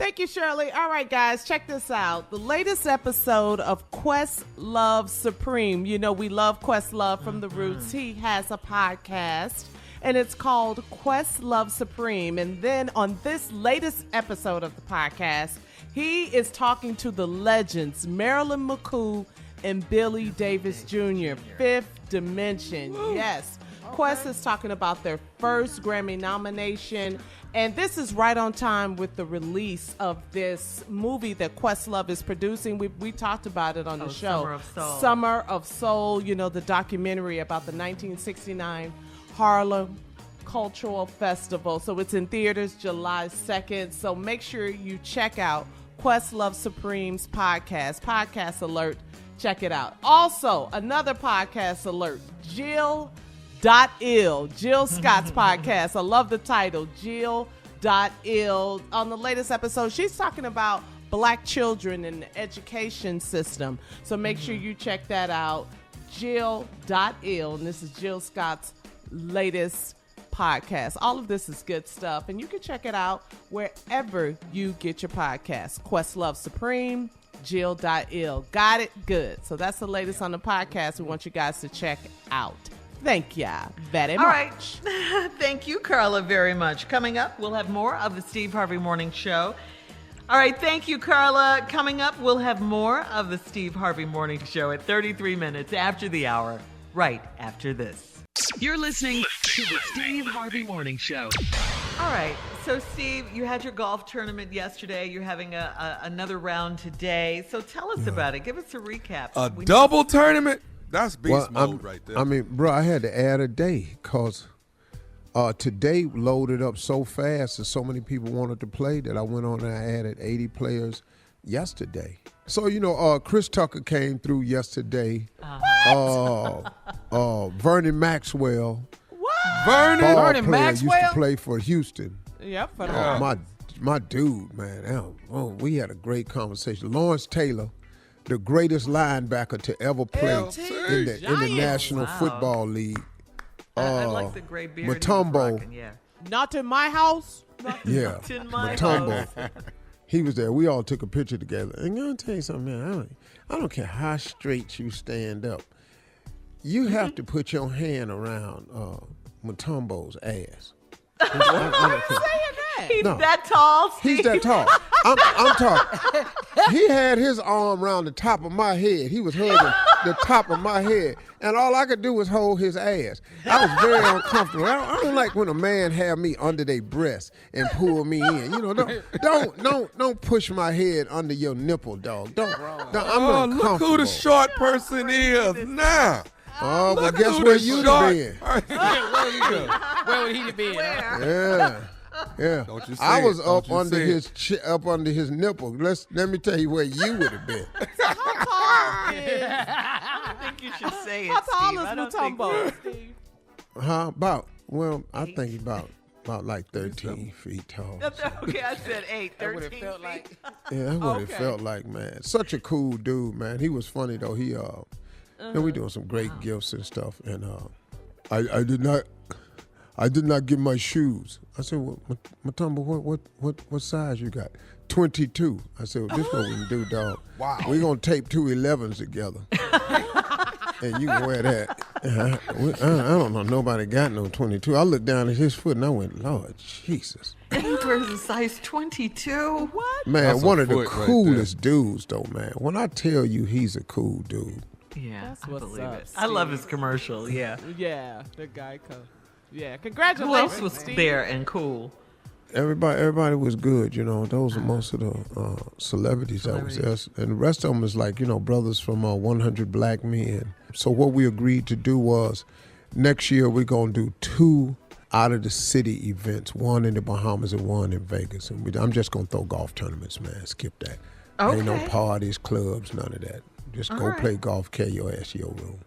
Thank you, Shirley. All right, guys, check this out. The latest episode of Questlove Supreme. You know, we love Questlove from The Roots. He has a podcast, and it's called Questlove Supreme. And then on this latest episode of the podcast, he is talking to the legends, Marilyn McCoo and Billy Davis Jr., Fifth Dimension. Woo. Yes. Okay. Quest is talking about their first Grammy nomination. And this is right on time with the release of this movie that Questlove is producing. We talked about it on the show. Summer of Soul. Summer of Soul, you know, the documentary about the 1969 Harlem Cultural Festival. So it's in theaters July 2nd. So make sure you check out Questlove Supreme's podcast alert. Check it out. Also, another podcast alert, Jill Scott's podcast. I love the title, Jill.ill. On the latest episode, she's talking about black children in the education system. So make sure you check that out, Jill.ill. And this is Jill Scott's latest podcast. All of this is good stuff. And you can check it out wherever you get your podcast. Questlove Supreme, Jill.ill. Got it? Good. So that's the latest on the podcast we want you guys to check out. Thank you very much. All right. Thank you, Carla, very much. Coming up, we'll have more of the Steve Harvey Morning Show. All right. Thank you, Carla. Coming up, we'll have more of the Steve Harvey Morning Show at 33 minutes after the hour, right after this. You're listening to the Steve Harvey Morning Show. All right. So, Steve, you had your golf tournament yesterday. You're having another round today. So tell us about it. Give us a recap. A double tournament? That's beast mode right there. I mean, bro, I had to add a day because today loaded up so fast and so many people wanted to play that I went on and I added 80 players yesterday. So, you know, Chris Tucker came through yesterday. Vernon Maxwell. What? Vernon Maxwell used to play for Houston. Yep. My dude, man. We had a great conversation. Lawrence Taylor, the greatest linebacker to ever play in the National Football League. I like the gray beard. Matumbo. Not in my house. Not in my house. He was there. We all took a picture together. And I'm going to tell you something, man. I don't care how straight you stand up. You have to put your hand around Matumbo's ass. He's that tall, Steve. He's that tall. I'm tall. He had his arm around the top of my head. He was hugging the top of my head. And all I could do was hold his ass. I was very uncomfortable. I don't like when a man have me under their breast and pull me in. You know, don't push my head under your nipple, dog. I'm uncomfortable. Look who the short person is now. Oh, well, guess where you'd have been? Where would he have been? Yeah. Don't you say I was it. up under his nipple. Let me tell you where you would have been. How tall is? I think you should say it, How tall Steve. is Mutombo, Steve? I think about like 13 feet tall. Okay, I said 8, 13 That's what it felt like. Yeah, that's what it felt like, man. Such a cool dude, man. He was funny though. He and we doing some great gifts and stuff. And I did not get my shoes. I said, well, Matumbo, what size you got? 22. I said, well, this is what we can do, dog. Wow. We're going to tape 2 11s together. And you can wear that. I don't know. Nobody got no 22. I looked down at his foot and I went, Lord Jesus. And he wears a size 22? What? Man, That's one a of the foot right coolest dudes, though, man. When I tell you he's a cool dude. Yeah, That's I what's believe up, it. Steve. I love his commercial, yeah. Yeah, the Geico. Yeah, Who congratulations. else was Steve. there and cool? Everybody was good, you know. Those are most of the celebrities that was there. And the rest of them is like, you know, brothers from 100 Black Men. So what we agreed to do was next year we're going to do 2 out of the city events, one in the Bahamas and one in Vegas. And I'm just going to throw golf tournaments, man. Skip that. Okay. Ain't no parties, clubs, none of that. Just go play golf, carry your ass to your room.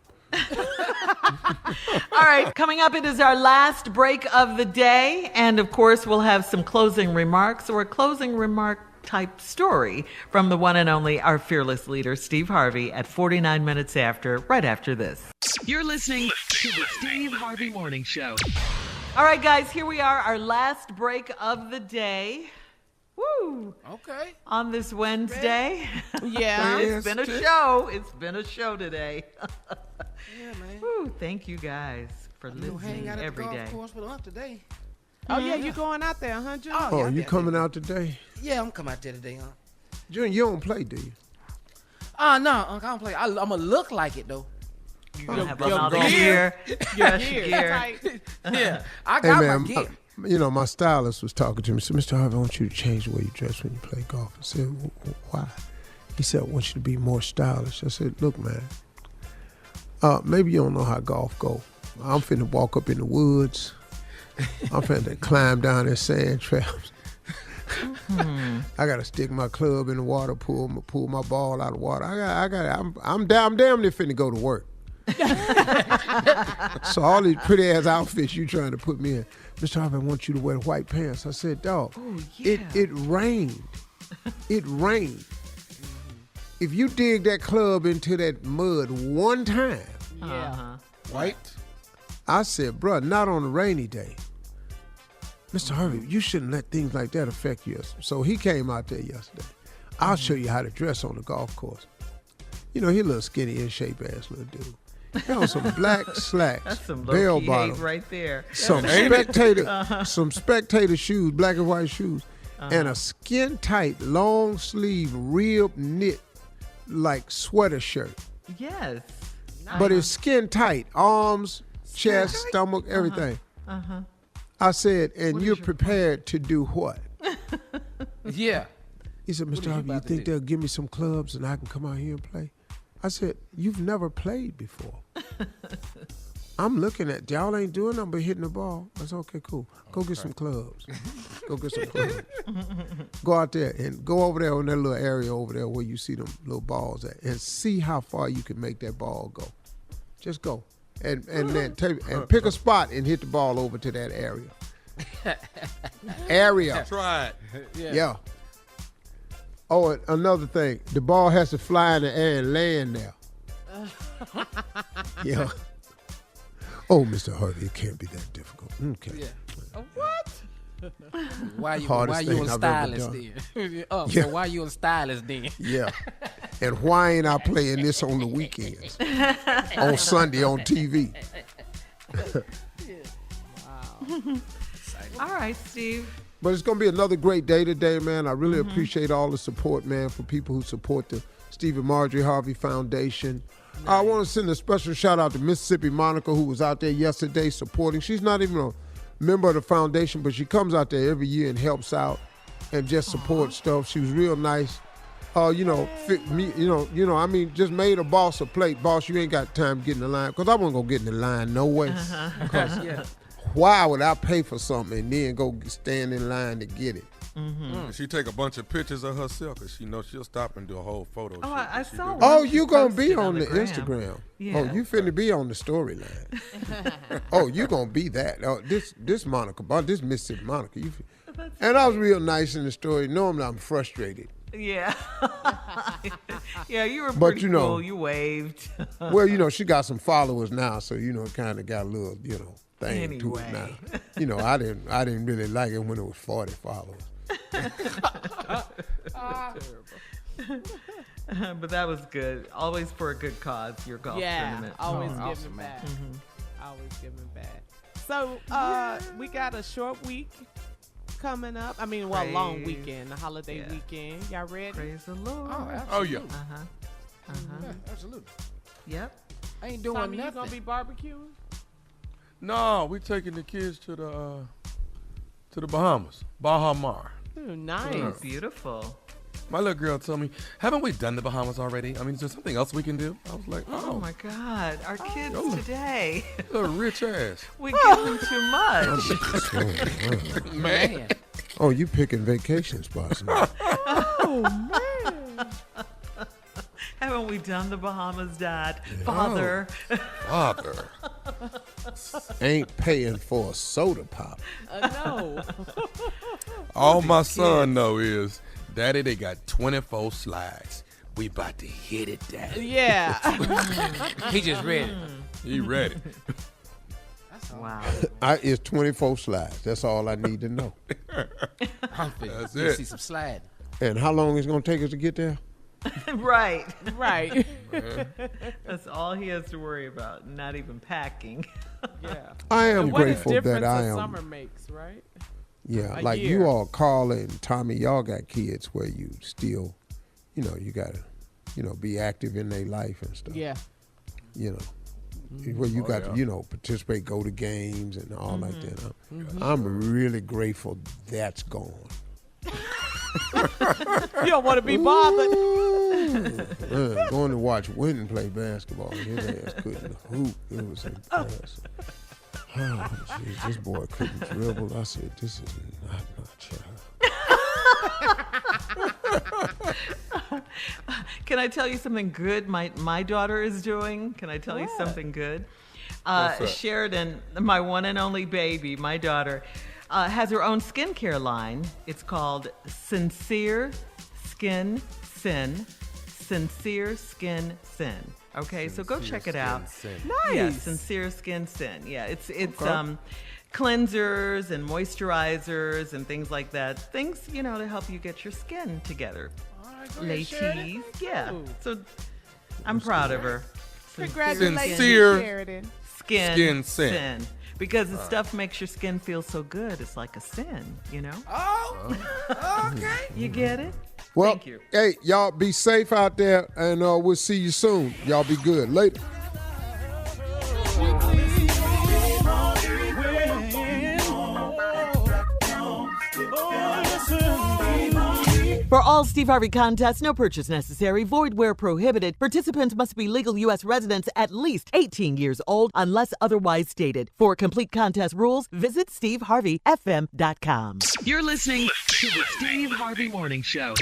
All right, coming up, it is our last break of the day. And of course, we'll have some closing remarks or a closing remark type story from the one and only, our fearless leader, Steve Harvey, at 49 minutes after, right after this. You're listening to the Steve Harvey Morning Show. All right, guys, here we are, our last break of the day. Woo! Okay. On this Wednesday. Yeah. It's been a show. It's been a show today. Yeah, man. Woo, thank you guys for listening every day. Of course, with Unc today. Oh, yeah, you going out there, huh, Junior? Oh, you coming out today? Yeah, I'm coming out there today, Unc. Junior, you don't play, do you? No, Unc, I don't play. I'm gonna look like it though. You're gonna have all the gear. Yeah, gear. Yeah, I got my gear. You know, my stylist was talking to me. He said, Mr. Harvey, I want you to change the way you dress when you play golf. I said, why? He said, I want you to be more stylish. I said, look, man, maybe you don't know how golf go. I'm finna walk up in the woods. I'm finna climb down in sand traps. I gotta stick my club in the water, pull my ball out of the water. I'm damn near finna go to work. So all these pretty ass outfits you trying to put me in. Mr. Harvey, I want you to wear white pants. I said, dog, it rained. It rained. If you dig that club into that mud one time, White? I said, bro, not on a rainy day. Mr. Harvey, you shouldn't let things like that affect you. So he came out there yesterday. I'll show you how to dress on the golf course. You know, he a little skinny, in shape ass little dude. He had on some black slacks, That's some bell low-key bottoms, hate right there. some spectator shoes, black and white shoes, and a skin tight, long sleeve, rib knit, like sweater shirt. Yes. But it's skin tight, arms, chest, stomach, everything. I said, and you're prepared to do what? Yeah. He said, Mr. Harvey, you think they'll give me some clubs and I can come out here and play? I said, you've never played before. I'm looking at, y'all ain't doing nothing but hitting the ball. I said, okay, cool. Go get some clubs. Go get some clubs. Go out there and go over there on that little area over there where you see them little balls at and see how far you can make that ball go. Just go. And then pick a spot and hit the ball over to that area. Try it. Yeah. Oh, and another thing, the ball has to fly in the air and land there. Yeah. Oh, Mr. Harvey, it can't be that difficult. Okay. Yeah. What? Why you a stylist then? So why you a stylist then? Yeah. And why ain't I playing this on the weekends? On Sunday on TV. Wow. All right, Steve. But it's going to be another great day today, man. I really appreciate all the support, man, for people who support the Steve and Marjorie Harvey Foundation. Nice. I want to send a special shout out to Mississippi Monica, who was out there yesterday supporting. She's not even a member of the foundation, but she comes out there every year and helps out and just supports stuff. She was real nice. Fit me, I mean, just made a boss a plate. Boss, you ain't got time to get in the line, because I wasn't going to get in the line no way. Why would I pay for something and then go stand in line to get it? She take a bunch of pictures of herself because she knows she'll stop and do a whole photo shoot. I saw one. Oh, you going to be on the Instagram. Yeah. Oh, you finna be on the storyline. Oh, you going to be that. Oh, this Monica, this Mississippi Monica. And I was real nice in the story. Normally I'm frustrated. Yeah. Yeah, you were pretty cool. You waved. Well, she got some followers now, so, kind of got a little, thing to it now. I didn't really like it when it was 40 followers. But that was good. Always for a good cause, your golf tournament. Always giving back. Always giving back. So we got a short week coming up. I mean, long weekend, the holiday weekend. Y'all ready? Praise the Lord. Oh yeah. Yeah, absolutely. Yep. I ain't doing Tommy, nothing. you gonna be barbecuing? No, we taking the kids to the Bahamas, Baha Mar. Ooh, nice. Yeah. Beautiful. My little girl told me, haven't we done the Bahamas already? I mean, is there something else we can do? I was like, oh my God, our kids today. They're rich ass. We give them too much. Man. Oh, you picking vacation spots now. Oh, man. Haven't we done the Bahamas, Dad? Father. Father. Ain't paying for a soda pop. No. All my son know is, Daddy, they got 24 slides. We about to hit it, Daddy. Yeah. He just ready. He ready. Wow. It's 24 slides. That's all I need to know. That's it. See some sliding. And how long is it going to take us to get there? Right. Uh-huh. That's all he has to worry about, not even packing. Yeah. I am What a grateful that difference I a am. summer makes, right? Yeah, A like year. you all, Carla and Tommy, y'all got kids where you still, you got to, be active in their life and stuff. Yeah. Where you got to, participate, go to games and all like that. I'm really grateful that's gone. You don't want to be bothered. Going to watch Winton play basketball, his ass couldn't hoop. It was impressive. Oh, geez, this boy couldn't dribble. I said, this is not my child. Can I tell you something good my daughter is doing? Can I tell you something good? Sheridan, my one and only baby, my daughter, has her own skincare line. It's called Sincere Skin Sin. Sincere Skin Sin. Okay, so go check it out. Nice. Yeah, Sincere Skin Sin. Yeah, it's cleansers and moisturizers and things like that. Things, to help you get your skin together. Ladies. Yeah. So I'm proud of her. Congratulations, Sincere Sheridan. Skin Sin. Sin. Because the stuff makes your skin feel so good. It's like a sin, Oh, okay. You get it? Well, Thank you. Hey, y'all be safe out there, and we'll see you soon. Y'all be good. Later. For all Steve Harvey contests, no purchase necessary, void where prohibited. Participants must be legal U.S. residents at least 18 years old unless otherwise stated. For complete contest rules, visit SteveHarveyFM.com. You're listening to the Steve Harvey Morning Show.